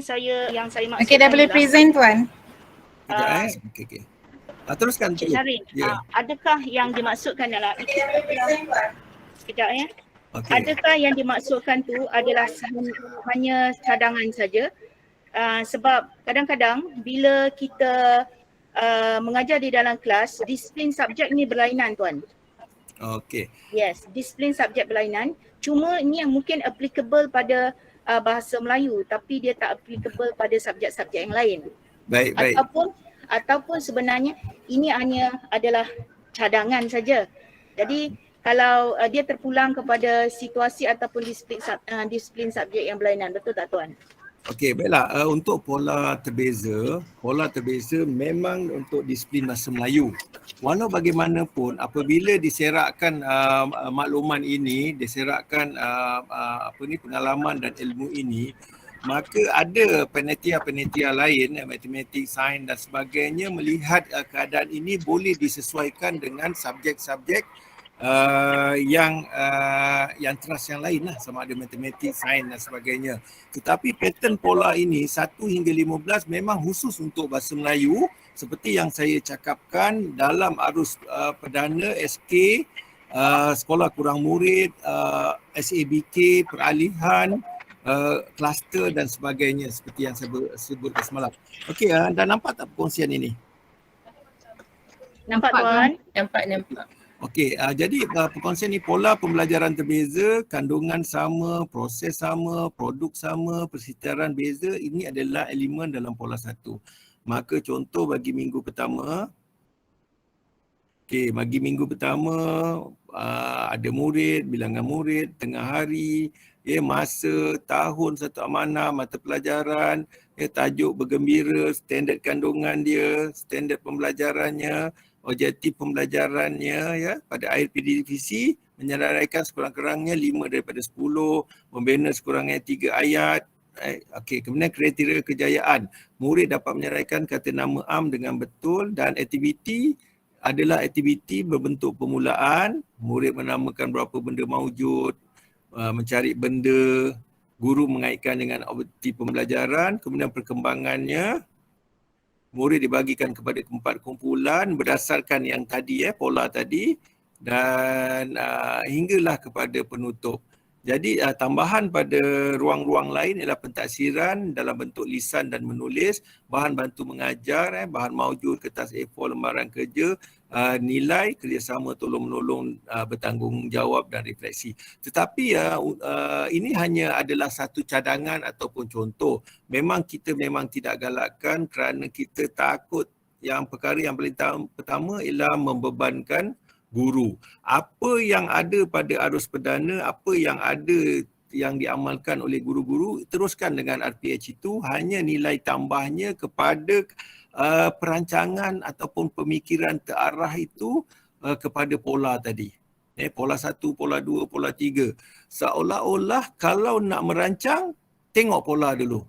yang saya maksudkan Okey, dah boleh present Tuan. Okey. Teruskan Cik Sharin, adakah yang dimaksudkan dalam sekejap ya. Okay. Adakah yang dimaksudkan tu adalah hanya cadangan saja? Sebab kadang-kadang bila kita mengajar di dalam kelas, disiplin subjek ni berlainan Tuan. Okey. Yes, disiplin subjek berlainan. Cuma ni yang mungkin applicable pada bahasa Melayu tapi dia tak applicable pada subjek-subjek yang lain. Baik. Ataupun sebenarnya ini hanya adalah cadangan saja. Jadi kalau dia terpulang kepada situasi ataupun disiplin subjek yang berlainan, betul tak Tuan? Okey, baiklah. Untuk pola terbeza memang untuk disiplin bahasa Melayu. Walau bagaimanapun apabila diserakkan makluman ini, diserakkan pengalaman dan ilmu ini, maka ada panitia lain, matematik, sains dan sebagainya melihat keadaan ini boleh disesuaikan dengan subjek-subjek yang trust yang lain lah, sama ada matematik, sains dan sebagainya. Tetapi pattern pola ini 1 hingga 15 memang khusus untuk bahasa Melayu seperti yang saya cakapkan dalam arus perdana, SK, sekolah kurang murid, SABK, peralihan, kluster dan sebagainya seperti yang saya sebutkan semalam. Okey, dah nampak tak perkongsian ini? Nampak Tuan? Nampak. Okey, jadi perkongsian ni pola pembelajaran terbeza, kandungan sama, proses sama, produk sama, persekitaran beza, ini adalah elemen dalam pola 1. Maka contoh bagi minggu pertama, bagi minggu pertama ada murid, bilangan murid, tengah hari, masa, tahun, satu amanah, mata pelajaran, tajuk bergembira, standard kandungan dia, standard pembelajarannya, objektif pembelajarannya pada akhir PDVC menyelesaikan sekurang-kurangnya 5 daripada 10, membina sekurangnya 3 ayat. Kemudian kriteria kejayaan. Murid dapat menyelesaikan kata nama am dengan betul dan aktiviti adalah aktiviti berbentuk permulaan. Murid menamakan berapa benda maujud, mencari benda, guru mengaitkan dengan objektif pembelajaran, kemudian perkembangannya. Murid dibagikan kepada 4 kumpulan berdasarkan yang tadi pola tadi dan hinggalah kepada penutup. Jadi tambahan pada ruang-ruang lain ialah pentaksiran dalam bentuk lisan dan menulis, bahan bantu mengajar, bahan maujud, kertas A4, lembaran kerja, nilai, kerjasama tolong-menolong, bertanggungjawab dan refleksi. Tetapi ini hanya adalah satu cadangan ataupun contoh. Kita memang tidak galakkan kerana kita takut yang perkara yang paling pertama ialah membebankan guru. Apa yang ada pada arus perdana, apa yang ada yang diamalkan oleh guru-guru, teruskan dengan RPH itu, hanya nilai tambahnya kepada perancangan ataupun pemikiran terarah itu kepada pola tadi. Pola 1, pola 2, pola 3. Seolah-olah kalau nak merancang, tengok pola dulu.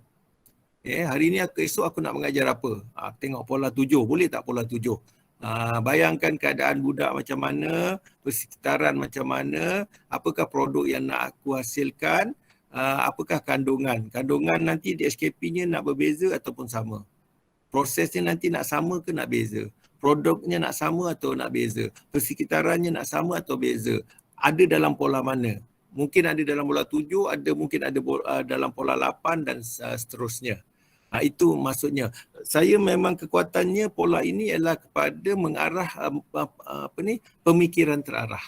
Hari ni esok aku nak mengajar apa? Tengok pola 7, boleh tak pola 7? Bayangkan keadaan budak macam mana, persekitaran macam mana, apakah produk yang nak aku hasilkan, apakah kandungan. Kandungan nanti di SKP-nya nak berbeza ataupun sama. Prosesnya nanti nak sama ke nak beza. Produknya nak sama atau nak beza. Persekitarannya nak sama atau beza. Ada dalam pola mana? Mungkin ada dalam pola 7, mungkin ada dalam pola 8 dan seterusnya. Itu maksudnya. Saya memang kekuatannya pola ini ialah kepada mengarah pemikiran terarah.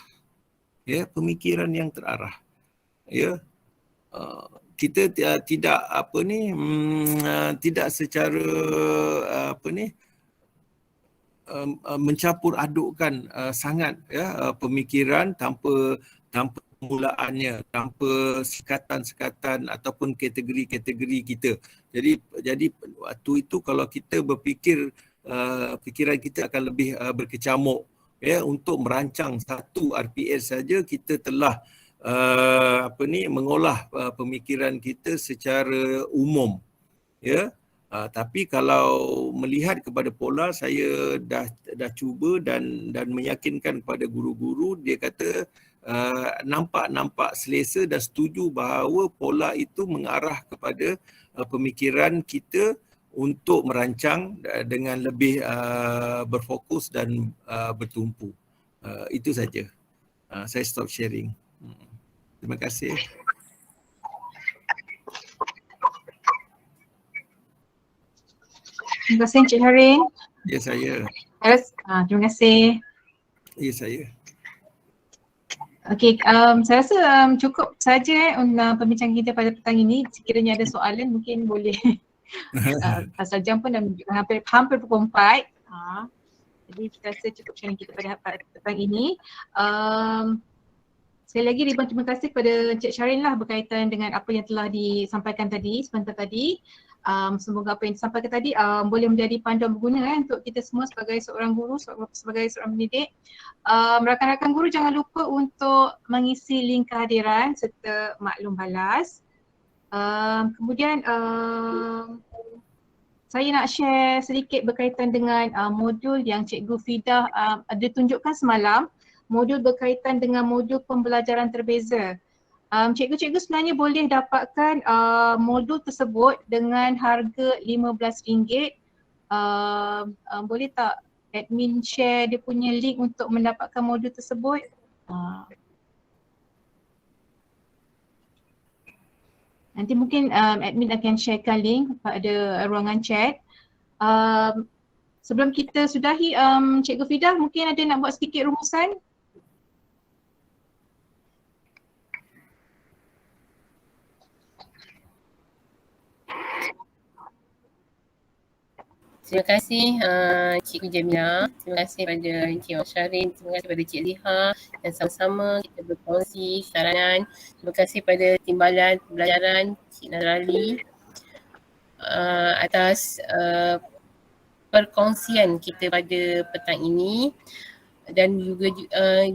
Pemikiran yang terarah. Kita tidak tidak secara mencampur adukkan sangat pemikiran tanpa permulaannya, tanpa sekatan-sekatan ataupun kategori-kategori kita. Jadi waktu itu kalau kita berfikir, fikiran kita akan lebih berkecamuk. Untuk merancang satu RPS saja kita telah mengolah pemikiran kita secara umum. Tapi kalau melihat kepada pola, saya dah cuba dan meyakinkan kepada guru-guru, dia kata nampak selesa dan setuju bahawa pola itu mengarah kepada pemikiran kita untuk merancang dengan lebih berfokus dan bertumpu. Itu saja. Saya stop sharing. Terima kasih. Terima kasih Encik Harin. Ya, saya. Terima kasih. Ya, saya. Okey, saya rasa cukup saja pembincangan kita pada petang ini. Sekiranya ada soalan mungkin boleh. Pasal jam pun dah hampir pukul 4. Jadi saya rasa cukup sharing kita pada petang ini. Sekali lagi ribuan terima kasih kepada Encik Sharin lah berkaitan dengan apa yang telah disampaikan tadi, sebentar tadi. Semoga apa yang disampaikan tadi boleh menjadi panduan berguna untuk kita semua sebagai seorang guru, sebagai seorang pendidik. Rakan-rakan guru jangan lupa untuk mengisi link kehadiran serta maklum balas. Kemudian saya nak share sedikit berkaitan dengan modul yang Cikgu Fidah ada tunjukkan semalam. modul berkaitan dengan modul pembelajaran terbeza. Cikgu-cikgu sebenarnya boleh dapatkan modul tersebut dengan harga RM15. Boleh tak admin share dia punya link untuk mendapatkan modul tersebut? Nanti mungkin admin akan sharekan link pada ruangan chat. Sebelum kita sudahi, Cikgu Fidah mungkin ada nak buat sedikit rumusan? Terima kasih Cikgu Jamila, terima kasih pada Encik Mak Syarin, terima kasih pada Cik Liha dan sama-sama kita berkongsi saranan. Terima kasih pada Timbalan Pembelajaran Cik Nazrali atas perkongsian kita pada petang ini dan juga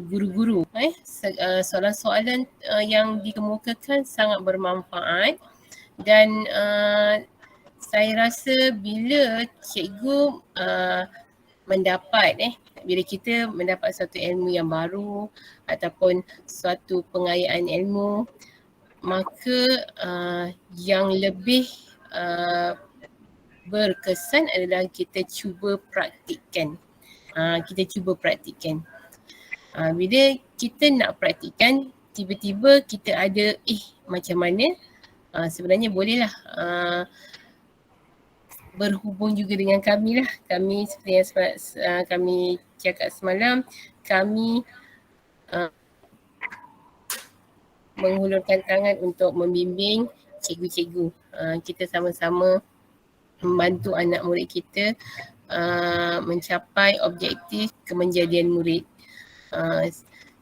guru-guru. Soalan-soalan yang dikemukakan sangat bermanfaat dan saya rasa bila cikgu bila kita mendapat satu ilmu yang baru ataupun suatu pengayaan ilmu, maka yang lebih berkesan adalah kita cuba praktikkan. Bila kita nak praktikkan, tiba-tiba kita ada macam mana, sebenarnya bolehlah berhubung juga dengan kami lah. Kami seperti yang kami cakap semalam, kami menghulurkan tangan untuk membimbing cikgu-cikgu. Kita sama-sama membantu anak murid kita mencapai objektif kemenjadian murid.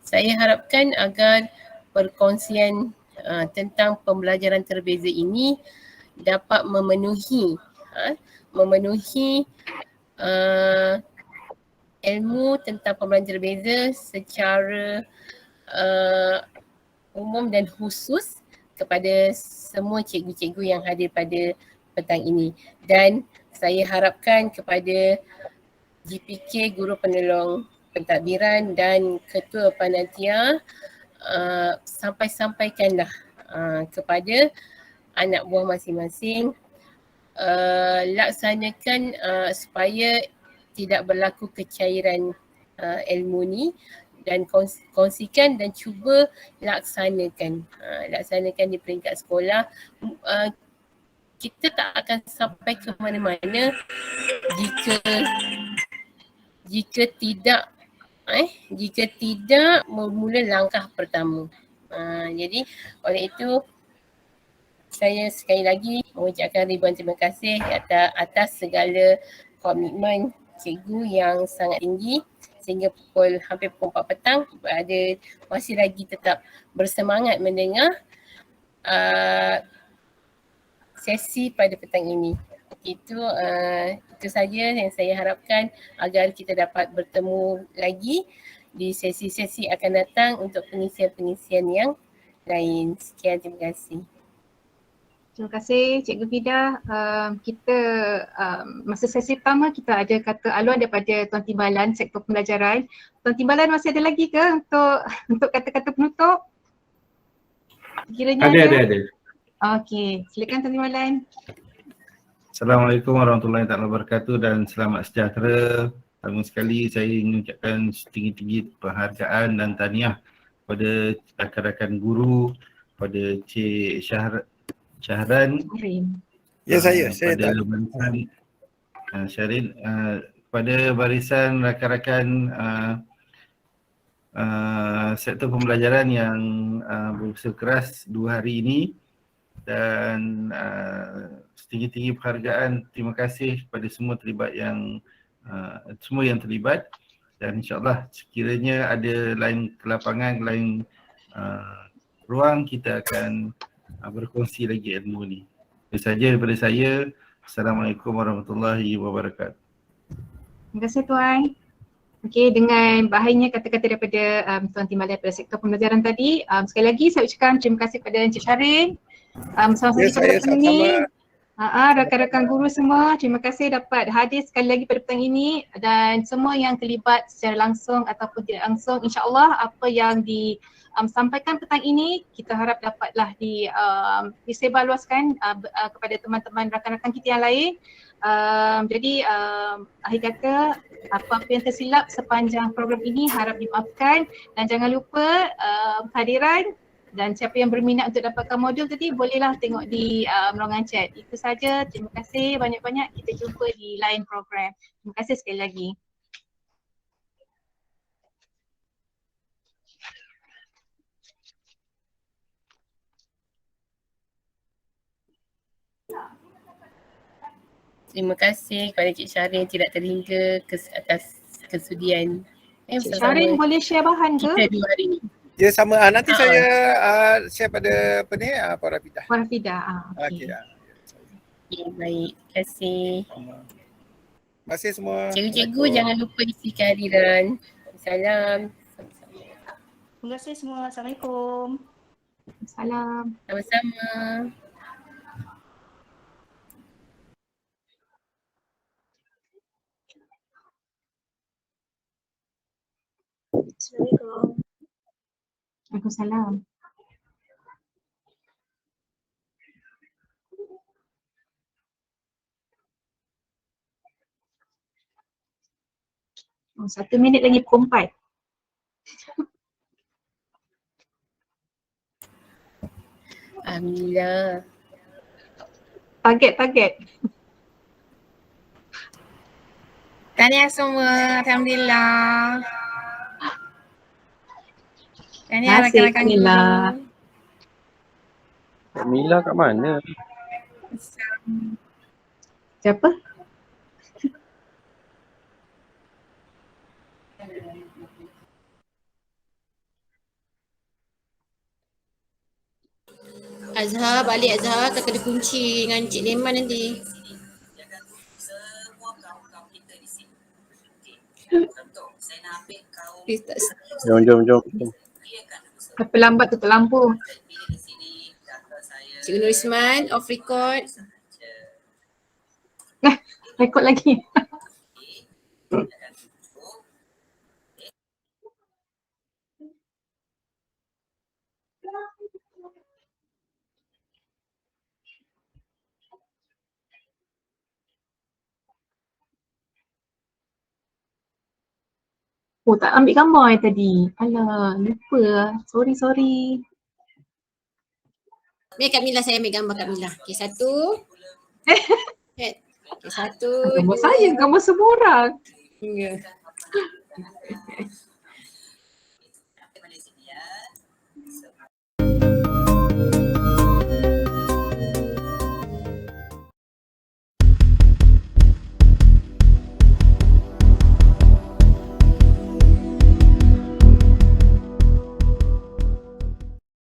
Saya harapkan agar perkongsian tentang pembelajaran terbeza ini dapat memenuhi ilmu tentang pembelajaran terbeza secara umum dan khusus kepada semua cikgu-cikgu yang hadir pada petang ini. Dan saya harapkan kepada GPK, Guru Penolong Pentadbiran dan Ketua Panitia sampaikanlah kepada anak buah masing-masing, laksanakan supaya tidak berlaku kecairan ilmu ni dan kongsikan dan cuba laksanakan di peringkat sekolah. Kita tak akan sampai ke mana-mana jika tidak memula langkah pertama. Jadi oleh itu saya sekali lagi mengucapkan ribuan terima kasih atas segala komitmen cikgu yang sangat tinggi sehingga hampir pukul 4 petang masih lagi tetap bersemangat mendengar sesi pada petang ini. Itu saja yang saya harapkan agar kita dapat bertemu lagi di sesi-sesi akan datang untuk pengisian-pengisian yang lain. Sekian, terima kasih. Terima kasih Cikgu Fidah. Kita masa sesi pertama kita ada kata aluan daripada Tuan Timbalan Sektor Pembelajaran. Tuan Timbalan masih ada lagi ke untuk kata-kata penutup? Kiranya ada. Okey, silakan Tuan Timbalan. Assalamualaikum warahmatullahi wabarakatuh dan selamat sejahtera. Pertama sekali saya ingin ucapkan setinggi-tinggi penghargaan dan tahniah kepada rakan-rakan guru, pada Cik Syahran. Ya, saya pada tak. barisan Syarin, kepada barisan rakan-rakan sektor pembelajaran yang berusaha keras 2 hari ini, dan setinggi-tinggi penghargaan, terima kasih kepada semua yang terlibat, dan insyaAllah sekiranya ada lain kelapangan, lain ruang, kita akan berkongsi lagi ilmu ni. Itu saja daripada saya. Assalamualaikum warahmatullahi wabarakatuh. Terima kasih Tuan. Okey, dengan bahagiannya kata-kata daripada Tuan Timbalan daripada Sektor Pembelajaran tadi, sekali lagi saya ucapkan terima kasih kepada Encik Syarin. Sama-sama Ya, saya pada petang ini. Rakan-rakan guru semua, terima kasih dapat hadir sekali lagi pada petang ini, dan semua yang terlibat secara langsung ataupun tidak langsung, insya-Allah apa yang disampaikan petang ini kita harap dapatlah disebarluaskan kepada teman-teman rakan-rakan kita yang lain. Jadi akhir kata, apa-apa yang tersilap sepanjang program ini harap dimaafkan, dan jangan lupa kehadiran. Dan siapa yang berminat untuk dapatkan modul tadi bolehlah tengok di ruangan chat. Itu saja. Terima kasih banyak-banyak. Kita jumpa di lain program. Terima kasih sekali lagi. Terima kasih kepada Cik Syarin tidak terhingga atas kesudian. Cik Syarin boleh share bahan ke? Kita 2 hari ni. Ya sama, nanti saya share pada apa ni, Puan Rafidah. Puan Rafidah. Okey. Ya, baik. Terima kasih. Terima kasih semua. Cikgu-cikgu jangan lupa isi kehadiran. Salam. Terima kasih semua. Assalamualaikum. Salam. Sama-sama. Assalamualaikum. Waalaikumsalam. Oh, 1 minit lagi pukul 4. Alhamdulillah. Target. Tahniah semua, Alhamdulillah. Tahniah rakan-rakan guru. Mila kat mana? Siapa? Azhar, balik Azhar, tak kena kunci dengan Cik Leman nanti. Jom. Apa lambat tutup lampu? Cikgu Nurisman, off record. Rekod lagi. Oh, tak ambil gambar yang tadi. Alah, lupa. Sorry. Biar Kak Mila, saya ambil gambar Kak Mila. Okay, 1. Okay, 1. Gambar saya, gambar semua orang. Ya.